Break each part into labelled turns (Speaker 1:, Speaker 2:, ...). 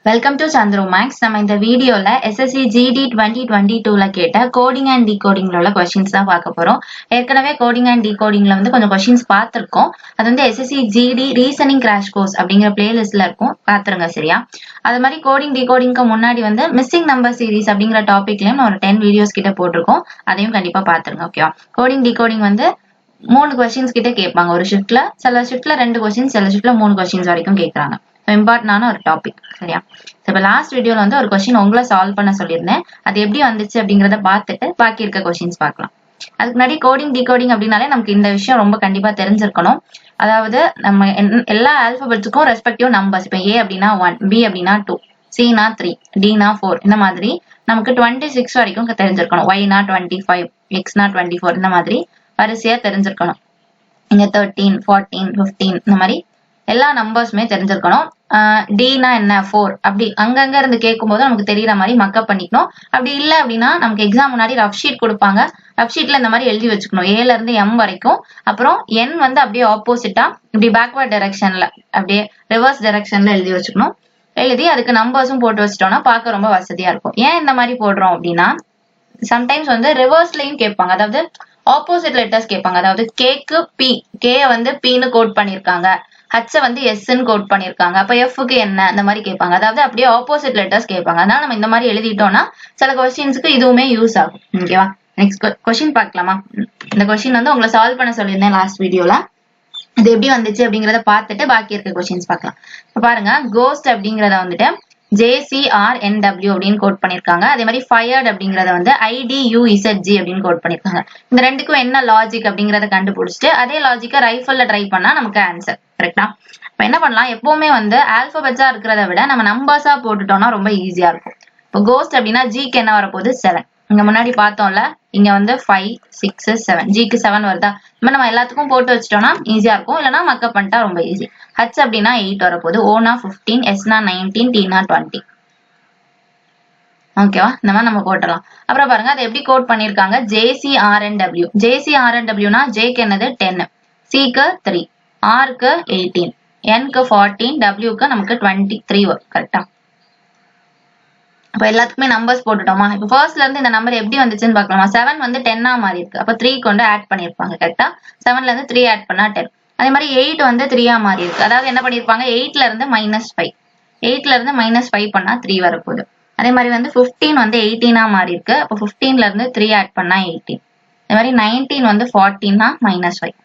Speaker 1: Welcome to Chandru maths. நம்ம இந்த வீடியோல SSC GD 2022ல கேட்ட கோடிங் அண்ட் டிகோடிங்ல உள்ள கொஸ்டின்ஸ் தான் பார்க்க போறோம். ஏற்கனவே கோடிங் அண்ட் டிகோடிங்ல கொஞ்சம் கொஸ்டின்ஸ் பார்த்திருக்கோம். அது SSC GD reasoning crash course அப்படிங்கிற பிளேலிஸ்ட்ல இருக்கும், பார்த்துருங்க சரியா. அது மாதிரி கோடிங் டிகோடிங்க்கு முன்னாடி மிஸ்ஸிங் நம்பர் சீரிஸ் அப்படிங்கிற டாபிக்லயும் ஒரு 10 வீடியோஸ் கிட்ட போட்டிருக்கோம், அதையும் கண்டிப்பா பாத்துருங்க. ஓகேவா. கோடிங் டிகோடிங் 3 கொஸ்டின்ஸ் கிட்ட கேட்பாங்க ஒரு ஷிஃப்ட்ல. சில ஷிஃப்ட்ல 2 கொஸ்டின்ஸ், சில ஷிஃப்ட்ல 3 கொஸ்டின்ஸ் வரைக்கும் கேட்கறாங்க. இம்பார்ட்டன்டான ஒரு டாபிக் சரியா. இப்ப லாஸ்ட் வீடியோல ஒரு கொஸ்டின் உங்களை சால்வ் பண்ண சொல்லியிருந்தேன். அது எப்படி வந்துச்சு அப்படிங்கறத பார்த்துட்டு பாக்கி இருக்க கொஸ்டின்ஸ் பார்க்கலாம். அதுக்கு முன்னாடி கோடிங் டிகோடிங் அப்படின்னாலே நமக்கு இந்த விஷயம் ரொம்ப கண்டிப்பா தெரிஞ்சிருக்கணும். அதாவது நம்ம எல்லா ஆல்பபெட்ஸுக்கும் ரெஸ்பெக்டிவ் நம்பர்ஸ். இப்ப A அப்படின்னா 1, B அப்படின்னா 2, C னா 3, D னா 4, இந்த மாதிரி நமக்கு 26 வரைக்கும் தெரிஞ்சிருக்கணும். Y னா 25, X னா 24, இந்த மாதிரி வரிசையா தெரிஞ்சிருக்கணும். இங்க 13, 14, 15 இந்த மாதிரி எல்லா நம்பர்ஸுமே தெரிஞ்சிருக்கணும். டினா என்ன 4 அப்படி அங்கங்க இருந்து கேட்கும் போது நமக்கு தெரியற மாதிரி மக்கப் பண்ணிக்கணும். அப்படி இல்ல அப்படின்னா நமக்கு எக்ஸாம் முன்னாடி ரஃப் ஷீட் கொடுப்பாங்க. ரஃப் ஷீட்ல இந்த மாதிரி எழுதி வச்சுக்கணும், ஏல இருந்து M வரைக்கும். அப்புறம் N அப்படியே ஆப்போசிட்டா இப்படி பேக்வர்ட் டைரக்ஷன்ல அப்படியே ரிவர்ஸ் டைரக்ஷன்ல எழுதி வச்சுக்கணும். எழுதி அதுக்கு நம்பர்ஸும் போட்டு வச்சிட்டோம்னா பார்க்க ரொம்ப வசதியா இருக்கும். ஏன் இந்த மாதிரி போடுறோம் அப்படின்னா சம்டைம்ஸ் ரிவர்ஸ்லயும் கேட்பாங்க, அதாவது ஆப்போசிட் லெட்டர்ஸ் கேட்பாங்க. அதாவது கேக்கு P, கே Pன்னு கோட் பண்ணிருக்காங்க, H S கோட் பண்ணிருக்காங்க, அப்ப F க்கு என்ன இந்த மாதிரி கேட்பாங்க. அதாவது அப்படியே ஆப்போசிட் லெட்டர்ஸ் கேட்பாங்க. அதனால நம்ம இந்த மாதிரி எழுதிட்டோம்னா சில கொஸ்டின்ஸ்க்கு இதுவுமே யூஸ் ஆகும். ஓகேவா. நெக்ஸ்ட் கொஸ்டின் பார்க்கலாமா. இந்த கொஸ்டின் உங்களை சால்வ் பண்ண சொல்லியிருந்தேன் லாஸ்ட் வீடியோல. இது எப்படி வந்துச்சு அப்படிங்கறத பார்த்துட்டு பாக்கி இருக்க கொஸ்டின்ஸ் பார்க்கலாம். இப்ப பாருங்க, கோஸ்ட் அப்படிங்கறத JCRNW அப்படின்னு கோட் பண்ணிருக்காங்க. அதே மாதிரி ஃபயர்ட் அப்படிங்கறத IDUZG அப்படின்னு கோட் பண்ணிருக்காங்க. இந்த ரெண்டுக்கும் என்ன லாஜிக் அப்படிங்கறத கண்டுபிடிச்சிட்டு அதே லாஜிக்கை ரைஃபிள்ல ட்ரை பண்ணா நமக்கு ஆன்சர் கரெக்டா. இப்ப என்ன பண்ணலாம், எப்பவுமே ஆல்பபெட்ஸா இருக்கிறத விட நம்ம நம்பர்ஸா போட்டுட்டோம்னா ரொம்ப ஈஸியா இருக்கும். இப்போ கோஸ்ட் அப்படின்னா ஜிக்கு என்ன வரப்போகுது 7. இங்க முன்னாடி பார்த்தோம்ல, இங்க 5, 6, 7, ஜிக்கு 7 வருதா. நம்ம எல்லாத்துக்கும் போட்டு வச்சிட்டோம்னா ஈஸியா இருக்கும். இல்லைன்னா மக்கப் பண்ணிட்டா ரொம்ப ஈஸி. H அப்படின்னா 8 வரப்போகுது, O னா 15, S னா 19, T னா 20. ஓகேவா. இந்த மாதிரி நம்ம போட்டலாம். அப்புறம் பாருங்க அதை எப்படி கோட் பண்ணிருக்காங்க, JCRNW. JCRNWனா Jக்கு என்னது 10, Cக்கு 3, Rக்கு 18, Nக்கு 14, Wக்கு நமக்கு 23 வரும் கரெக்டா. அப்ப எல்லாத்துக்குமே நம்பர்ஸ் போட்டுட்டோமா. இப்ப ஃபர்ஸ்ட்ல இருந்து இந்த நம்பர் எப்படி வந்துச்சுன்னு பார்க்கலாமா. 7 10 மாறி இருக்கு, அப்ப 3 கொண்டு ஆட் பண்ணிருப்பாங்க கரெக்டா. 7ல இருந்து 3 ஆட் பண்ணா 10. அதே மாதிரி 8 3 மாறி இருக்கு, அதாவது என்ன பண்ணிருப்பாங்க, 8ல இருந்து -5, 8ல இருந்து -5 பண்ணா 3 வரப்போகுது. அதே மாதிரி 15 18 மாறி இருக்கு, அப்ப 15ல இருந்து 3 ஆட் பண்ணா 18. அதே மாதிரி 19 14 -5,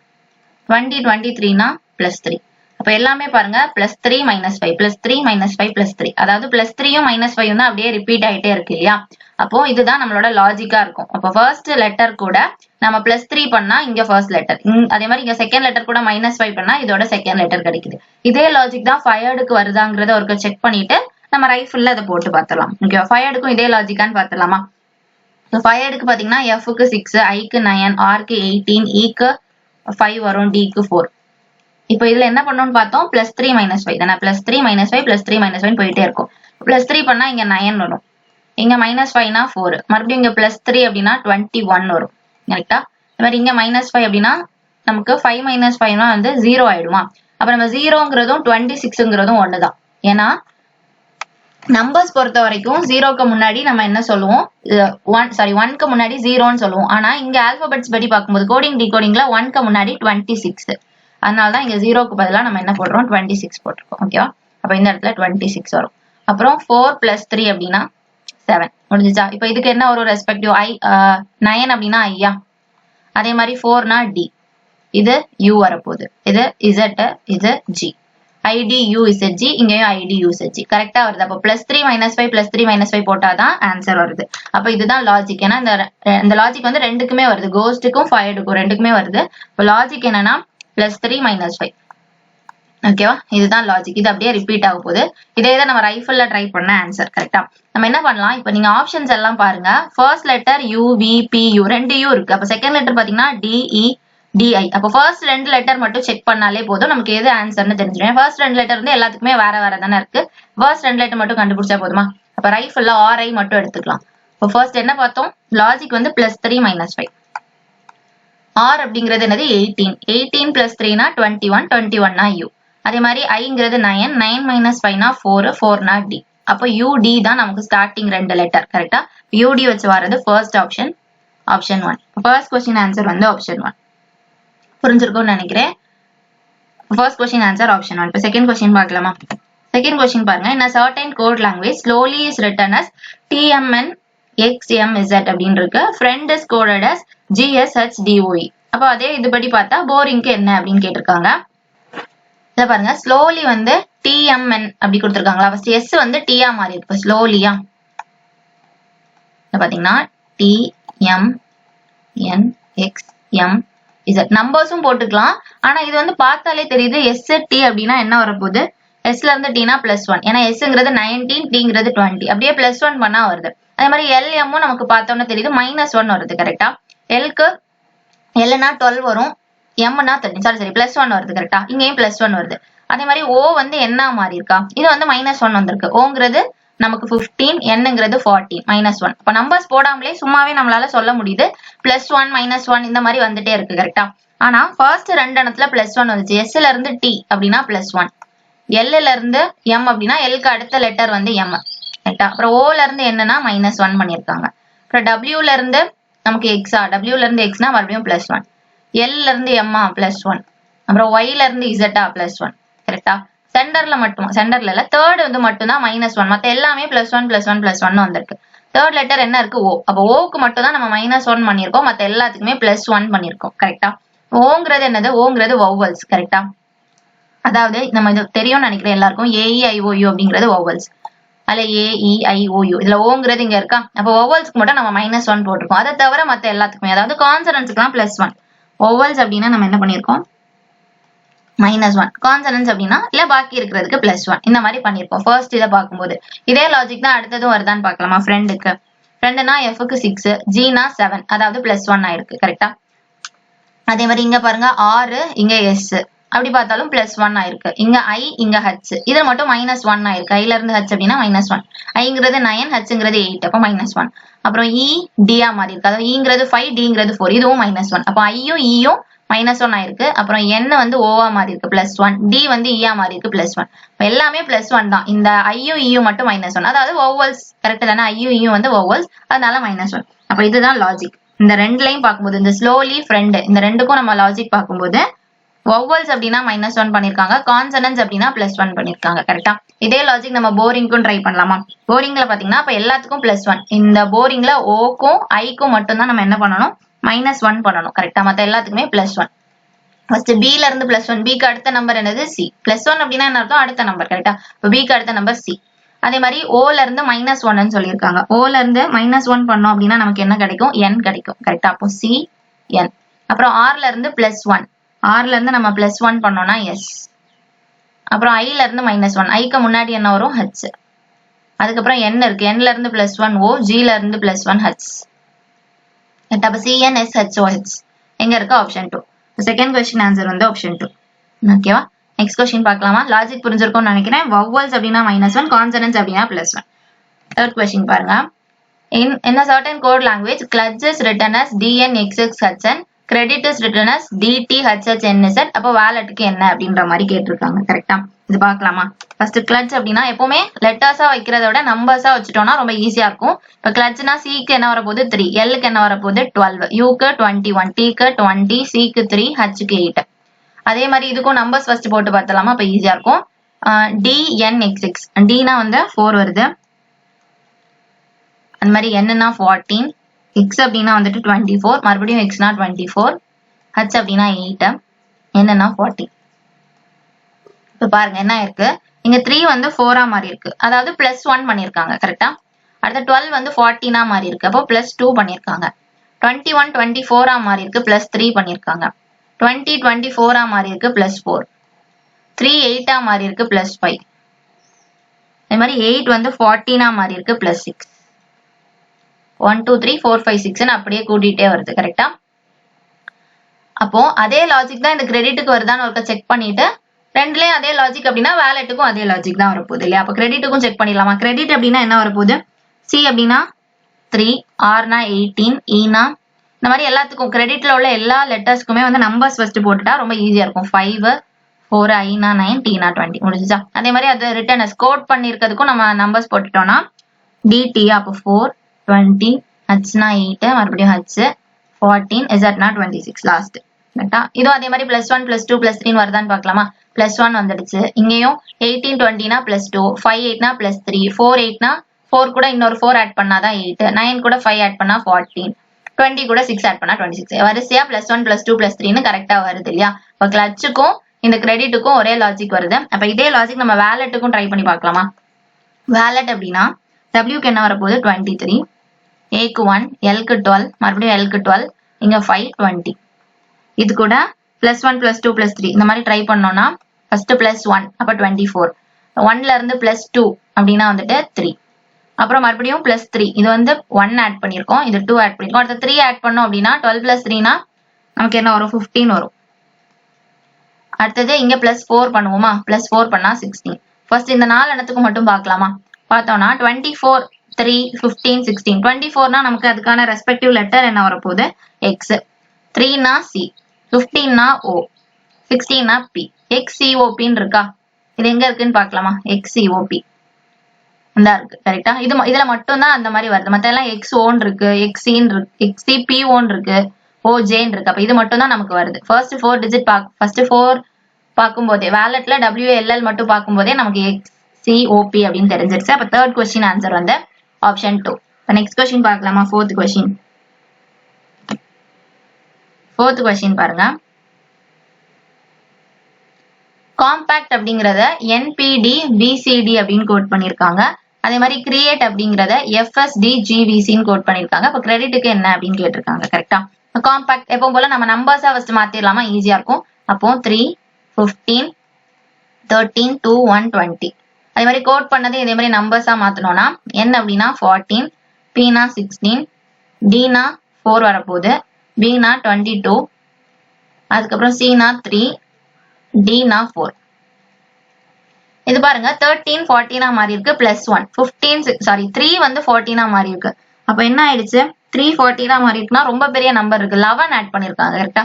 Speaker 1: 20 23 +3. அப்ப எல்லாமே பாருங்க +3 -5 +3 -5 +3, அதாவது +3யும் -5யும் தான் அப்படியே ரிப்பீட் ஆயிட்டே இருக்கு இல்லையா. அப்போ இதுதான் நம்மளோட லாஜிக்கா இருக்கும். அப்போ ஃபர்ஸ்ட் லெட்டர் கூட நம்ம +3 பண்ணா இங்க ஃபர்ஸ்ட் லெட்டர், அதே மாதிரி இங்க செகண்ட் லெட்டர் கூட -5 பண்ணா இதோட செகண்ட் லெட்டர் கிடைக்குது. இதே லாஜிக் தான் ஃபயர்டுக்கு வருதாங்கிறத ஒரு செக் பண்ணிட்டு நம்ம ரைஃபிள்ல அதை போட்டு பார்த்துடலாம். ஓகே, ஃபயர்டுக்கும் இதே லாஜிக்கான்னு பார்த்துடலாமா. ஃபயர்டுக்கு பாத்தீங்கன்னா Fக்கு 6, Iக்கு 9, Rக்கு 18, Eக்கு 5 வரும், Dக்கு 4. இப்போ இதுல என்ன பண்ணணும்னு பார்த்தோம், +3 -5 தானே. +3 -5 +3 -5 போயிட்டே இருக்கும். +3 பண்ணா இங்க 9 வரும், இங்க -5னா 4, மறுபடியும் இங்க +3 அப்படின்னா 21 வரும் கரெக்டா. இந்த மாதிரி இங்க -5 அப்படின்னா நமக்கு 5 - 5னா 0 ஆயிடுமா. அப்ப நம்ம 0ங்கிறதும் 26ங்கிறதும் ஒண்ணுதான். ஏன்னா நம்பர்ஸ் பொறுத்த வரைக்கும் 0க்கு முன்னாடி நம்ம என்ன சொல்லுவோம், 1க்கு முன்னாடி 0ன்னு சொல்லுவோம். ஆனா இங்க ஆல்பபெட்ஸ் படி பார்க்கும்போது கோடிங் டிகோடிங்ல 1க்கு முன்னாடி 26, அதனாலதான் இங்க 0க்கு பதிலா நம்ம என்ன போடுறோம், 26 போட்டிருக்கோம். ஓகேவா. அப்ப இந்த இடத்துல 26 வரும். அப்புறம் 4 + 3 அப்படின்னா 7 முடிஞ்சுச்சா. இப்ப இதுக்கு என்ன ஒரு ரெஸ்பெக்டிவ் 9 அப்படின்னா ஐயா, அதே மாதிரி 4னா D, இது U வரப்போகுது, இது Z, இது G, IDUZG, இங்கேயும் IDUZG கரெக்டா வருது. அப்ப +3 -5 +3 -5 போட்டாதான் ஆன்சர் வருது. அப்ப இதுதான் லாஜிக். ஏன்னா இந்த லாஜிக் ரெண்டுக்குமே வருது, கோஸ்டுக்கும் ஃபயர்டுக்கும் ரெண்டுக்குமே வருது. இப்ப லாஜிக் என்னன்னா +3 -5. ஓகேவா, இதுதான் லாஜிக். இது அப்படியே ரிப்பீட் ஆக போகுது. இதே தான் நம்ம ரைஃபிள்ல ட்ரை பண்ண ஆன்சர் கரெக்டா. நம்ம என்ன பண்ணலாம், இப்ப நீங்க ஆப்ஷன்ஸ் எல்லாம் பாருங்க. ஃபர்ஸ்ட் லெட்டர் UVPU 2 U இருக்கு. அப்ப செகண்ட் லெட்டர் பாத்தீங்கன்னா DEDI. அப்ப ஃபர்ஸ்ட் 2 லெட்டர் மட்டும் செக் பண்ணாலே போதும், நமக்கு எது ஆன்சர்னு தெரிஞ்சிடும். ஃபர்ஸ்ட் 2 லெட்டர் எல்லாத்துக்குமே வேற வேற தானே இருக்கு. ஃபர்ஸ்ட் 2 லெட்டர் மட்டும் கண்டுபிடிச்சா போதுமா. அப்ப ரைஃபிள்ல RI மட்டும் எடுத்துக்கலாம். இப்போ ஃபர்ஸ்ட் என்ன பார்த்தோம், லாஜிக் +3 -5. R அப்படிங்கிறது என்னது 18, 18 + 3னா 21, 21னா U. அதே மாதிரி ஐங்கிறது 9, 9 - 5னா 4, 4னா D. அப்போ யூடி தான் நமக்கு ஸ்டார்டிங் ரெண்டு லெட்டர் கரெக்டா. யூடி வச்சு வர்றது first option, option 1. First question answer வந்து ஆப்ஷன் 1. புரிஞ்சிருக்கும்னு நினைக்கிறேன். First question answer option 1. இப்போ செகண்ட் கொஸ்டின் பார்க்கலாமா. செகண்ட் கொஸ்டின் பாருங்க. in a certain code language slowly is written as TMNXMZ அப்படின்னு இருக்கு. friend is coded as GSHDOE. அப்போ அதே இதுபடி பார்த்தா போரிங்க்கு என்ன அப்படின்னு கேட்டிருக்காங்க. இத பாருங்க, ஸ்லோலி வந்து TMN அப்படி கொடுத்திருக்காங்களா. ஃபர்ஸ்ட் S வந்து T ஆ மாறி இருக்கு. ஸ்லோலியா பாத்தீங்கன்னா TMNXMZ நம்பர்ஸும் போட்டுக்கலாம். ஆனா இது வந்து பார்த்தாலே தெரியுது S T அப்படின்னா என்ன வரப்போகுது. S ல இருந்து T னா +1. ஏன்னா Sங்கிறது 19, Tங்கிறது 20. அப்படியே +1 பண்ணா வருது. அதே மாதிரி LM நமக்கு பார்த்தோம்னா தெரியுது -1 வருது கரெக்டா. Lக்கு Lனா 12 வரும், Mனா 13, சாரி +1 வருது கரெக்டா. இங்கேயும் +1 வருது. அதே மாதிரி O வந்து என்ன மாறி இருக்கா. இது வந்து -1 வந்திருக்கு. Oங்கிறது நமக்கு 15, Nங்கிறது 14, -1. இப்போ நம்பர்ஸ் போடாமலே சும்மாவே நம்மளால சொல்ல முடியுது. +1 -1 இந்த மாதிரி வந்துட்டே இருக்கு கரெக்டா. ஆனா ஃபர்ஸ்ட் ரெண்டு இடத்துல +1 வந்துச்சு. S ல இருந்து T அப்படின்னா +1, L ல இருந்து M அப்படின்னா Lக்கு அடுத்த லெட்டர் வந்து M கரெக்டா. அப்புறம் O ல இருந்து என்னன்னா -1 பண்ணிருக்காங்க. அப்புறம் W ல இருந்து நமக்கு X, W ல இருந்து Xனா மறுபடியும் +1, L ல இருந்து M +1, அப்புறம் Y ல இருந்து Z +1 கரெக்டா. சென்டர்ல மட்டும், சென்டர்ல இல்ல, தேர்ட் வந்து மட்டும் தான் -1. மத்த எல்லாமே +1 வந்திருக்கு. தேர்ட் லெட்டர் என்ன இருக்கு O. அப்போ Oக்கு மட்டும் தான் நம்ம -1 பண்ணிருக்கோம். மத்த எல்லாத்துக்குமே +1 பண்ணிருக்கோம் கரெக்டா. Oங்கிறது என்னது. Oங்கிறது vowels கரெக்டா. அதாவது நம்ம இது தெரியும்னு நினைக்கிறேன் எல்லாருக்கும். AEIOU அப்படிங்கிறது vowels. அதுல AEIOU இதுல Oங்கிறது இங்க இருக்கா. அப்போ vowelsக்கு மட்டும் நம்ம -1 போட்டிருக்கோம். அதை தவிர மத்த எல்லாத்துக்குமே, அதாவது கான்சனன்ட்ஸ்க்குலாம் +1. vowels அப்படின்னா நம்ம என்ன பண்ணிருக்கோம் -1, கான்சனன்ட்ஸ் அப்படின்னா இல்ல பாக்கி இருக்கிறதுக்கு +1 இந்த மாதிரி பண்ணிருப்போம் ஃபர்ஸ்ட் இதை பார்க்கும்போது. இதே லாஜிக் தான் அடுத்ததும் வருதான்னு பார்க்கலாமா. ஃப்ரெண்டுக்கு, ஃப்ரெண்டுனா Fக்கு 6, Gனா 7, அதாவது +1 ஆயிருக்கு கரெக்டா. அதே மாதிரி இங்க பாருங்க 6, இங்க S அப்படி பார்த்தாலும் +1 ஆயிருக்கு. இங்க I, இங்க H, இது மட்டும் -1 ஆயிருக்கு. I ல இருந்து H அப்படின்னா -1, Iங்கிறது 9, Hங்கிறது 8, அப்போ -1. அப்புறம் E D ஆ மாறி இருக்கு. அதாவது Eங்கிறது 5, Dங்கிறது 4, இதுவும் -1. அப்போ Iயும் Eயும் -1 ஆயிருக்கு. அப்புறம் N வந்து O ஆ மாறி இருக்கு +1, D வந்து E ஆ மாறி இருக்கு +1. எல்லாமே +1 தான். இந்த Iயும் Eயும் மட்டும் -1, அதாவது vowels கரெக்ட் தானே. Iயும் Eயும் வந்து vowels, அதனால -1. அப்ப இதுதான் லாஜிக். இந்த ரெண்டுலையும் பார்க்கும்போது, இந்த ஸ்லோலி, ஃப்ரெண்ட், இந்த ரெண்டுக்கும் நம்ம லாஜிக் பார்க்கும்போது vowels அப்படின்னா -1 பண்ணிருக்காங்க, கான்சனன்ட்ஸ் அப்படின்னா +1 பண்ணிருக்காங்க கரெக்டா. இதே லாஜிக் நம்ம போரிங்க்கும் ட்ரை பண்ணலாமா. போரிங்ல பாத்தீங்கன்னா அப்ப எல்லாத்துக்கும் +1. இந்த போரிங்ல Oக்கும் Iக்கும் மட்டும் தான் நம்ம என்ன பண்ணணும் -1 பண்ணணும் கரெக்டா. மத்த எல்லாத்துக்குமே +1. ஃபர்ஸ்ட் B ல இருந்து +1, Bக்கு அடுத்த நம்பர் என்னது C. +1 அப்படின்னா என்ன அர்த்தம், அடுத்த நம்பர் கரெக்டா. இப்போ Bக்கு அடுத்த நம்பர் C. அதே மாதிரி O ல இருந்து -1 சொல்லியிருக்காங்க. O ல இருந்து -1 பண்ணோம் அப்படின்னா நமக்கு என்ன கிடைக்கும், N கிடைக்கும் கரெக்டா. அப்போ C N. அப்புறம் R ல இருந்து +1, R ல இருந்து நம்ம +1 பண்ணோம்னா S. அப்புறம் I ல இருந்து -1, Iக்கு முன்னாடி என்ன வரும் H. அதுக்கப்புறம் N இருக்கு, N ல இருந்து +1 O, G ல இருந்து +1 H. அப்ப CNSHOH எங்க இருக்கு, ஆப்ஷன் 2. செகண்ட் கொஸ்டின் ஆன்சர் வந்து ஆப்ஷன் 2. ஓகேவா. நெக்ஸ்ட் கொஸ்டின் பார்க்கலாமா. லாஜிக் புரிஞ்சிருக்கும்னு நினைக்கிறேன். vowels அப்படின்னா -1, consonants அப்படின்னா +1. தேர்ட் கொஸ்டின் பாருங்க. in a certain code language clutch is written as DNXXHN, credit is written as DTHHNZ. அப்போ வாலெட்டுக்கு என்ன அப்படின்ற மாதிரி கேட்டிருக்காங்க கரெக்டா. இது பார்க்கலாமா. ஃபர்ஸ்ட் கிளட்ச் அப்படின்னா எப்பவுமே லெட்டர்ஸா வைக்கிறத விட நம்பர்ஸா வச்சுட்டோம்னா ரொம்ப ஈஸியா இருக்கும். இப்போ கிளட்ச்னா Cக்கு என்ன வரப்போகுது 3, Lக்கு என்ன வரப்போகுது 12, Uக்கு 21, Tக்கு 20, Cக்கு 3, Hக்கு 8. அதே மாதிரி இதுக்கும் நம்பர்ஸ் ஃபர்ஸ்ட் போட்டு பார்த்தலாமா. அப்ப ஈஸியா இருக்கும். DNXX, Dனா வந்து 4 வருது. அந்த மாதிரி Nனா 14, X அப்படின்னா வந்துட்டு 24, மறுபடியும் Xனா 24, H அப்படின்னா 8, Nனா 40. இப்ப பாருங்க என்ன இருக்கு, இங்க 3 வந்து 4 ஆ மாறி இருக்கு, அதாவது +1 பண்ணிருக்காங்க கரெக்டா. அடுத்த 12 வந்து 14 ஆ மாறி இருக்கு, அப்போ +2 பண்ணிருக்காங்க. 21 24 ஆ மாறி இருக்கு, +3 பண்ணிருக்காங்க. 20 24 ஆ மாறி இருக்கு, +4. 3 8 ஆ மாறி இருக்கு, +5. அதே மாதிரி 8 வந்து 14 ஆ மாறி இருக்கு, +6. 1 2 3 4 5 6 அப்படியே கூட்டிட்டே வருது கரெக்டா. அப்போ அதே லாஜிக் தான் இந்த கிரெடிட்டுக்கு வருதான்னு ஒருக்க செக் பண்ணிட்டு, ரெண்டுலயும் அதே லாஜிக் அப்படின்னா வேலெட்டுக்கும் அதே லாஜிக் தான் வரப்போகுது இல்லையா. அப்போ கிரெடிட்டுக்கும் செக் பண்ணிடலாமா. கிரெடிட் அப்படின்னா என்ன வரப்போகுது, C அப்படின்னா 3, Rனா 18, Eனா இந்த மாதிரி எல்லாத்துக்கும் கிரெடிட்ல உள்ள எல்லா லெட்டர்ஸ்க்குமே வந்து நம்பர்ஸ் ஃபர்ஸ்ட் போட்டுட்டா ரொம்ப ஈஸியா இருக்கும். 5 4 I-னா 9 T-னா 20 முடிஞ்சுச்சா? அதே மாதிரி அது ரிட்டர்ன் கோட் பண்ணிருக்கிறதுக்கும் நம்ம நம்பர்ஸ் போட்டுட்டோம்னா DT அப்போ 4 20 H-னா 8 மறுபடியும் H 14 Z-னா 26 லாஸ்ட். கரெக்டா? இதுவும் அதே மாதிரி +1 +2 +3 வருதான்னு பார்க்கலாமா? +1 வந்துடுச்சு. இங்கேயும் 18 20னா +2 5 8னா +3 4 8னா 4 கூட இன்னொரு 4 ஆட் பண்ணாதான் 8 9 கூட 5 ஆட் பண்ணா 14 20 கூட 6 ஆட் பண்ணா 26 வரிசையா +1 +2 +3ன்னு கரெக்டா வருது இல்லையா? இப்போ கிளட்சுக்கும் இந்த கிரெடிட்டுக்கும் ஒரே லாஜிக் வருது. அப்ப இதே லாஜிக் நம்ம வேலெட்டுக்கும் ட்ரை பண்ணி பார்க்கலாமா? வேலெட் அப்படின்னா Wக்கு என்ன வரப்போகுது 23 Aக்கு 1 Lக்கு 12 மறுபடியும் Lக்கு 12 இங்க 5 20 இது கூட +1 +2 +3 இந்த மாதிரி ட்ரை பண்ணோம்னா ஃபர்ஸ்ட் +1 அப்ப 24 1ல இருந்து +2 அப்படின்னா வந்துட்டு 3 அப்புறம் மறுபடியும் +3 இது வந்து 1 ஆட் பண்ணிருக்கோம் இது 2 ஆட் பண்ணிருக்கோம் அடுத்து 3 ஆட் பண்ணோம் அப்படின்னா 12 + 3னா நமக்கு என்ன வரும் 15 வரும். அடுத்தது இங்க +4 பண்ணுவோமா? +4 பண்ணா 16. ஃபர்ஸ்ட் இந்த 4 எண்ணத்துக்கு மட்டும் பார்க்கலாமா? பார்த்தோம்னா 24 3 15 16 24னா நமக்கு அதுக்கான ரெஸ்பெக்டிவ் லெட்டர் என்ன வரப்போகுது X 3னா C 15னா O 16னா P XCOPன்னு இருக்கா? இது எங்க இருக்குன்னு பார்க்கலாமா? XCOP இந்த இருக்கு கரெக்டா? இதுல மட்டும் தான் அந்த மாதிரி வருது. மத்த எல்லாம் XOன்னு இருக்கு XCன்னு இருக்கு XCPOன்னு இருக்கு OJன்னு இருக்கு. அப்ப இது மட்டும் தான் நமக்கு வருது. ஃபர்ஸ்ட் 4 டிஜிட் ஃபர்ஸ்ட் 4 பார்க்கும்போதே வேலெட்ல WLL மட்டும் பார்க்கும்போதே நமக்கு XCOP அப்படின்னு தெரிஞ்சிருச்சு. அப்ப தேர்ட் கொஸ்டின் ஆன்சர் வந்து ஆப்ஷன் 2. நெக்ஸ்ட் கொஸ்டின் பார்க்கலாமா? ஃபோர்த் கொஸ்டின் பாருங்க. காம்பாக்ட் அப்படிங்கறத NPD BCD அப்படின்னு கோட் பண்ணிருக்காங்க. அதே மாதிரி கிரியேட் அப்படிங்கறத FSD GVCன்னு கோட் பண்ணிருக்காங்க. அப்ப கிரெடிட்டுக்கு என்ன அப்படின்னு கேட்டிருக்காங்க. கரெக்டா? காம்பாக்ட் எப்பவும் போல நம்ம நம்பர்ஸா ஃபர்ஸ்ட் மாத்திரலாமா? ஈஸியா இருக்கும். அப்போ 3 15 13 2 1 20 அதே மாதிரி கோட் பண்ணது இதே மாதிரி நம்பர்ஸா மாத்தணும்னா N அப்படின்னா 14 P-னா 16 D-னா 4 வரப்போகுது B-னா 22 அதுக்கப்புறம் C-னா 3 D-னா 4 இது பாருங்க 13 14 மாறி இருக்கு +1 3 வந்து 14 மாறி இருக்கு. அப்ப என்ன ஆயிடுச்சு 3 14 மாறி இருக்குன்னா ரொம்ப பெரிய நம்பர் இருக்கு 11 ஆட் பண்ணிருக்காங்க. கரெக்டா?